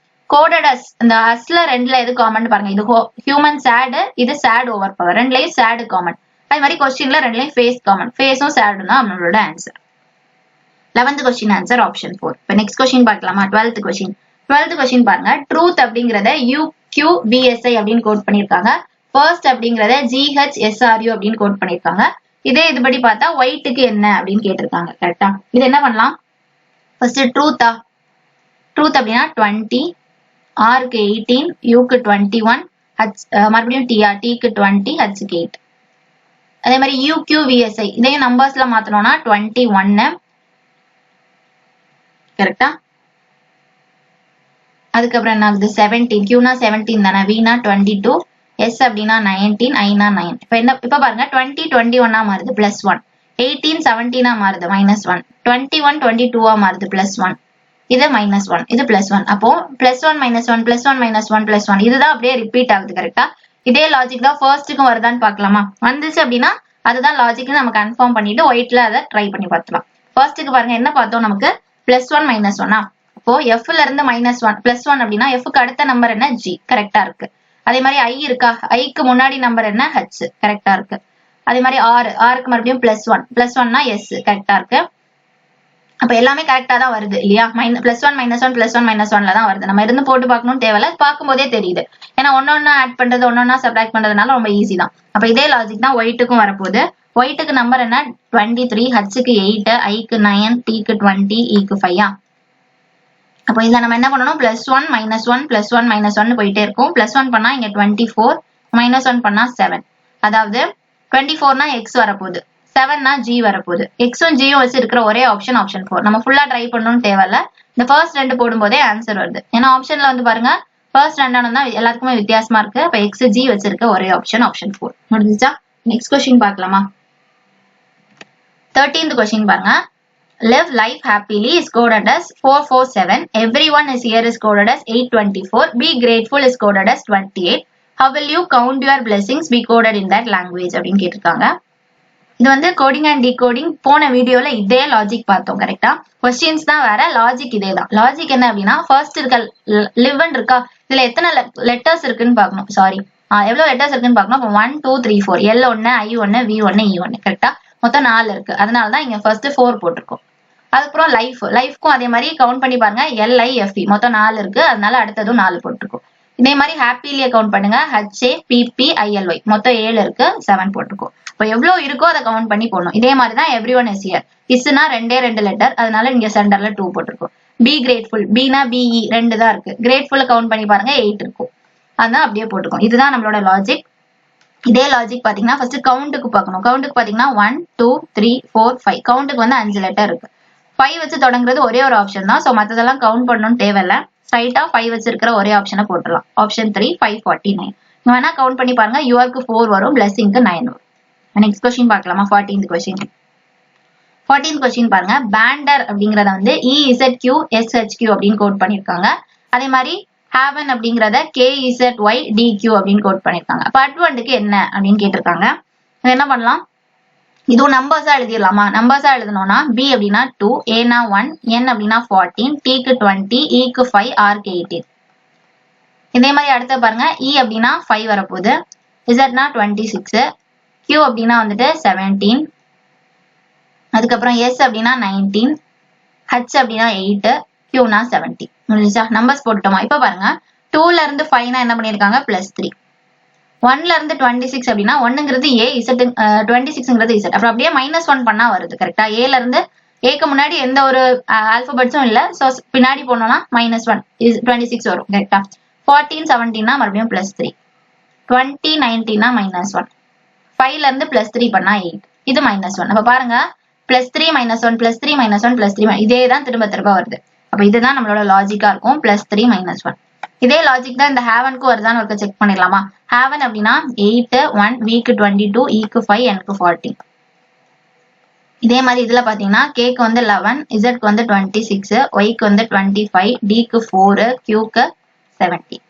Speaker 1: கோடட் அஸ், இந்த அஸ்ல ரெண்டுல எது காமன் பாருங்க. இது ஹியூமன் சேடு, இது சேடு ஓவர் பவர். ரெண்டுலயும் சேடு காமன். அதே மாதிரி கொஸ்டின்ல ரெண்டுலயும் ஃபேஸ் காமன். ஃபேஸும் சேடும் தான் நம்மளோட answer. 11th question answer option 4. இப்போ நெக்ஸ்ட் கொஸ்டின் பார்க்கலாமா? 12th question. 12th கொஸ்டின் பாருங்க. ட்ரூத் அப்படிங்கறத UQVSI அப்படின்னு கோட் பண்ணிருக்காங்க. ஃபர்ஸ்ட் அப்படிங்கறத GHSRU அப்படின்னு கோட் பண்ணிருக்காங்க. இதே இதுபடி பார்த்தா ஒயிட்டுக்கு என்ன அப்படின்னு கேட்டிருக்காங்க. கரெக்டா? இது என்ன பண்ணலாம்? ஃபர்ஸ்ட் ட்ரூத்தா? ட்ரூத் அப்படின்னா 20, Rக்கு 18, Uக்கு 21, மறுபடியும் Tக்கு 20, Hக்கு 8. அதே மாதிரி UQVSI இதையும் நம்பர்ஸ்ல மாத்தணும்னா 21. கரெக்டா? அதுக்கப்புறம் என்ன ஆகுது? 17. Qனா 17 தானே, Vனா 22, S அப்படின்னா 19, Iனா 9. இப்ப பாருங்க 20 21 மாறுது +1, 18 17 மாறுது -1, 21 22 மாறுது +1, இது -1, இது +1. அப்போ +1 -1 +1 -1 +1 இதுதான் அப்படியே ரிப்பீட் ஆகுது. கரெக்டா? இதே லாஜிக் தான் ஃபர்ஸ்ட்டுக்கும் வருதான்னு பார்க்கலாமா? வந்துச்சு அப்படின்னா அதுதான் லாஜிக்னு நம்ம கன்ஃபார்ம் பண்ணிட்டு ஒயிட்ல அதை ட்ரை பண்ணி பார்த்துலாம். ஃபர்ஸ்ட்டுக்கு பாருங்க என்ன பார்த்தோம்? நமக்கு +1 -1. அப்போ Fல இருந்து -1 +1 அப்படின்னா Fக்கு அடுத்த நம்பர் என்ன? G. கரெக்டா இருக்கு. அதே மாதிரி I இருக்கா? Iக்கு முன்னாடி நம்பர் என்ன? H. கரெக்டா இருக்கு. அதே மாதிரி Rக்கு மறுபடியும் +1 +1னா S. கரெக்டா இருக்கு. அப்ப எல்லாமே கரெக்டா தான் வருது இல்லையா? +1 -1 +1 -1ல தான் வருது. நம்ம இருந்து போட்டு பார்க்கணும்னு தேவையில்ல, பார்க்கும்போதே தெரியுது. ஏன்னா ஒன்னொன்னா ஆட் பண்றது ஒன்னொன்னா சப்ட்ராக்ட் பண்றதுனால ரொம்ப ஈஸி தான். அப்ப இதே லாஜிக் தான் ஒயிட்டுக்கும் வரப்போகுது. ஒயிட்டுக்கு நம்பர் என்ன? 23, Hக்கு 8, Iக்கு 9, Tக்கு 20, Eக்கு 5. அப்போ இதுல நம்ம என்ன பண்ணணும்? +1 -1 +1 -1 போயிட்டே இருக்கும். +1 பண்ணா இங்க 24, -1 பண்ணா 7. அதாவது 24னா X வரப்போகுது, 7னா G வரப்போகுது. Xம் Gயும் வச்சு இருக்கிற ஒரே ஆப்ஷன் ஆப்ஷன் 4. நம்ம ஃபுல்லா ட்ரை பண்ணணும்னு தேவையில்ல. இந்த ஃபர்ஸ்ட் 2 போடும்போதே ஆன்சர் வருது. ஏன்னா ஆப்ஷன்ல வந்து பாருங்க ஃபர்ஸ்ட் 2 தான் எல்லாத்துக்குமே வித்தியாசமா இருக்கு. அப்ப X G வச்சிருக்க ஒரே ஆப்ஷன் ஆப்ஷன் 4. முடிஞ்சுச்சா? நெக்ஸ்ட் கொஸ்டின் பார்க்கலாமா? 13th கொஸ்டின் பாருங்க. Live life happily is coded as 447. Everyone is here is coded as 824. Be grateful is coded as 28. How will you count your blessings be coded in that language அப்படின்னு கேட்டிருக்காங்க. இது வந்து coding and decoding போன வீடியோல இதே logic பார்த்தோம். கரெக்டா? Questions தான் வேற, லாஜிக் இதே தான். லாஜிக் என்ன அப்படின்னா ஃபர்ஸ்ட் இருக்க லிவ்ன்னு இருக்கா, இதுல எத்தனை லெட்டர்ஸ் இருக்குன்னு பார்க்கணும். சாரி, எவ்வளவு லெட்டர்ஸ் இருக்குன்னு பார்க்கணும். அப்போ 1 2 3 4 L1 I1 V1 E1. கரெக்டா? மொத்தம் 4 இருக்கு. அதனாலதான் இங்க ஃபர்ஸ்ட் 4 போட்டிருக்கோம். அதுக்கப்புறம் லைஃப்க்கும் அதே மாதிரி கவுண்ட் பண்ணி பாருங்க. LIFE மொத்தம் 4 இருக்கு. அதனால அடுத்ததும் 4 போட்டிருக்கோம். இதே மாதிரி ஹாப்பிலியே கவுண்ட் பண்ணுங்க. HAPPILY மொத்தம் 7 இருக்கு, 7 போட்டிருக்கோம். இப்போ எவ்வளவு இருக்கோ அதை கவுண்ட் பண்ணி போடணும். இதே மாதிரி தான் எவ்ரிஒன் இஸ் ஹியர். இஸ்னா 2 லெட்டர், அதனால இங்க சென்டர்ல 2 போட்டிருக்கோம். பி கிரேட்ஃபுல், பினா BE 2 தான் இருக்கு. கிரேட்ஃபுல் கவுண்ட் பண்ணி பாருங்க 8 இருக்கும். அதான் அப்படியே போட்டுக்கோம். இதுதான் நம்மளோட லாஜிக். இதே லாஜிக் பாத்தீங்கன்னா ஃபர்ஸ்ட் கவுண்ட்டுக்கு பார்க்கணும். கவுண்ட்டுக்கு பாத்தீங்கன்னா 1 2 3 4 5. கவுண்ட்டுக்கு வந்து 5 லெட்டர் இருக்கு. 5 வச்சு தொடங்குறது ஒரே ஒரு ஆப்ஷன் தான். சோ மத்ததெல்லாம் கவுண்ட் பண்ணணும்னு தேவையில்ல. ஸ்ட்ரைட்டா 5 வச்சிருக்கிற ஒரே ஆப்ஷனை போட்டுடலாம். ஆப்ஷன் 3 549. வேணா கவுண்ட் பண்ணி பாருங்க. யுவருக்கு 4 வரும், பிளஸிங்க்கு 9 வரும். நெக்ஸ்ட் கொஸ்டின் பார்க்கலாமா? 14th question. 14th கொஸ்டின் பாருங்க. பேண்டர் அப்படிங்கறத வந்து EZQSHQ அப்படின்னு கோட் பண்ணிருக்காங்க. அதே மாதிரி ஹேவன் அப்படிங்கறத KZYDQ அப்படின்னு கோட் பண்ணிருக்காங்க. அப்ப அட்வண்டுக்கு என்ன அப்படின்னு கேட்டிருக்காங்க. என்ன பண்ணலாம்? இதுவும் நம்பர்ஸா எழுதிடலாமா? நம்பர்ஸா எழுதணும்னா B அப்படின்னா 2, Aனா 1, N அப்படின்னா 14, Tக்கு 20, Eக்கு 5, Rக்கு 18. இதே மாதிரி அடுத்த பாருங்க. E அப்படின்னா 5 வரப்போகுது, Zனா 26, Q அப்படின்னா வந்துட்டு 17, அதுக்கப்புறம் S அப்படின்னா 19, H அப்படின்னா 8, Qனா 70. முடிஞ்சா? நம்பர்ஸ் போட்டுட்டோமா? இப்ப பாருங்க 2ல இருந்து 5னா என்ன பண்ணிருக்காங்க? +3. 1ல இருந்து 26 அப்படின்னா 1ங்கிறது A, Z 26ங்கிறது Z. அப்புறம் அப்படியே -1 பண்ணா வருது. கரெக்டா? Aல இருந்து Aக்கு முன்னாடி எந்த ஒரு ஆல்பபெட்ஸும் இல்ல. சோ பின்னாடி போனோம்னா -1 26 வரும். கரெக்டா? 14 17னா மறுபடியும் +3, 20 19னா -1, 5ல இருந்து +3 பண்ணா 8, இது -1. அப்ப பாருங்க +3 -1 +3 -1 +3 இதே தான் திரும்ப திரும்ப வருது. அப்ப இதுதான் நம்மளோட லாஜிக்கா இருக்கும். +3 -1. இதே லாஜிக் தான் இந்த ஹேவனுக்கு வருதான்னு ஒரு செக் பண்ணிடலாமா? ஹேவன் அப்படின்னா 8 1 Vக்கு 22 Eக்கு 5 Nக்கு 14. இதே மாதிரி இதுல பாத்தீங்கன்னா Kக்கு வந்து 11, Zக்கு வந்து 26, Yக்கு வந்து 25, Dக்கு 4, Qக்கு 70.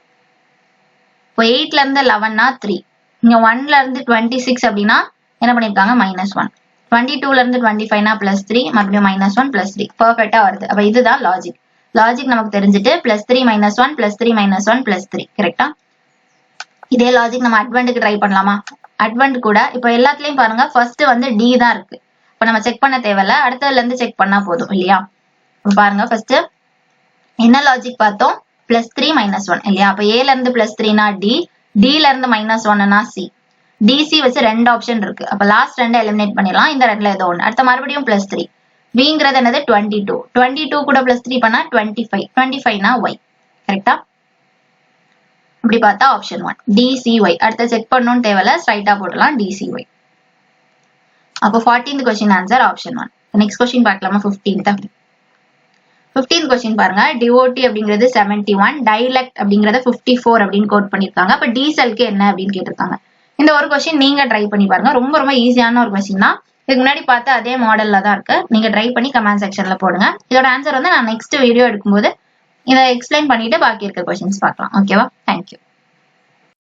Speaker 1: இப்போ 8ல இருந்து 11னா 3, இங்க 1ல இருந்து 26 அப்படின்னா என்ன பண்ணிருக்காங்க? -1, 22ல இருந்து 25னா +3, மறுபடியும் -1 +3. பெர்ஃபெக்ட்டா வருது. அப்ப இதுதான் லாஜிக். லாஜிக் நமக்கு தெரிஞ்சுட்டு +3 -1 +3 -1 +3. கரெக்டா? இதே லாஜிக் நம்ம அட்வண்டுக்கு ட்ரை பண்ணலாமா? அட்வண்ட் கூட இப்ப எல்லாத்துலயும் பாருங்க ஃபர்ஸ்ட் வந்து D தான் இருக்கு. இப்ப நம்ம செக் பண்ண தேவையில்ல, அடுத்ததுல இருந்து செக் பண்ணா போதும் இல்லையா. பாருங்க ஃபர்ஸ்ட் என்ன லாஜிக் பார்த்தோம், +3 -1 இல்லையா. அப்ப ஏல இருந்து +3னா டி, டில இருந்து -1னா சி. டிசி வச்சு 2 ஆப்ஷன் இருக்கு. அப்ப லாஸ்ட் 2 எலிமினேட் பண்ணிடலாம். இந்த 2ல ஏதோ ஒன்று. அடுத்த மறுபடியும் +3. விங்கிறது என்னது 22. 22 கூட +3 பண்ணா 25. 25னா ஒய். கரெக்டா. இப்படி பார்த்தா ஆப்ஷன் 1 DCY. அடுத்த செக் பண்ணணும்னு தேவையில்ல, ஸ்ட்ரைட்டா போடலாம் DCY. அப்போ 14th question answer option 1. Next question பார்க்கலாமா 15th. 15th கொஸ்டின் பாருங்க, டிஓடி அப்படிங்கிறது 71, டைலக்ட் அப்படிங்கறத 54 அப்படின்னு கோட் பண்ணிருக்காங்க. அப்ப டீசலுக்கு என்ன அப்படின்னு கேட்டிருக்காங்க. இந்த ஒரு கொஸ்டின் நீங்க ட்ரை பண்ணி பாருங்க, ரொம்ப ரொம்ப ஈஸியான ஒரு கொஸ்டின் தான். இதுக்கு முன்னாடி பார்த்து அதே மாடல்ல தான் இருக்கு. நீங்க ட்ரை பண்ணி கமெண்ட் செக்ஷன்ல போடுங்க. இதோட ஆன்சர் வந்து நான் நெக்ஸ்ட் வீடியோ எடுக்கும்போது இதை எக்ஸ்பிளைன் பண்ணிட்டு பாக்கி இருக்க கொஸ்டின்ஸ் பார்க்கலாம். ஓகேவா. தேங்க்யூ.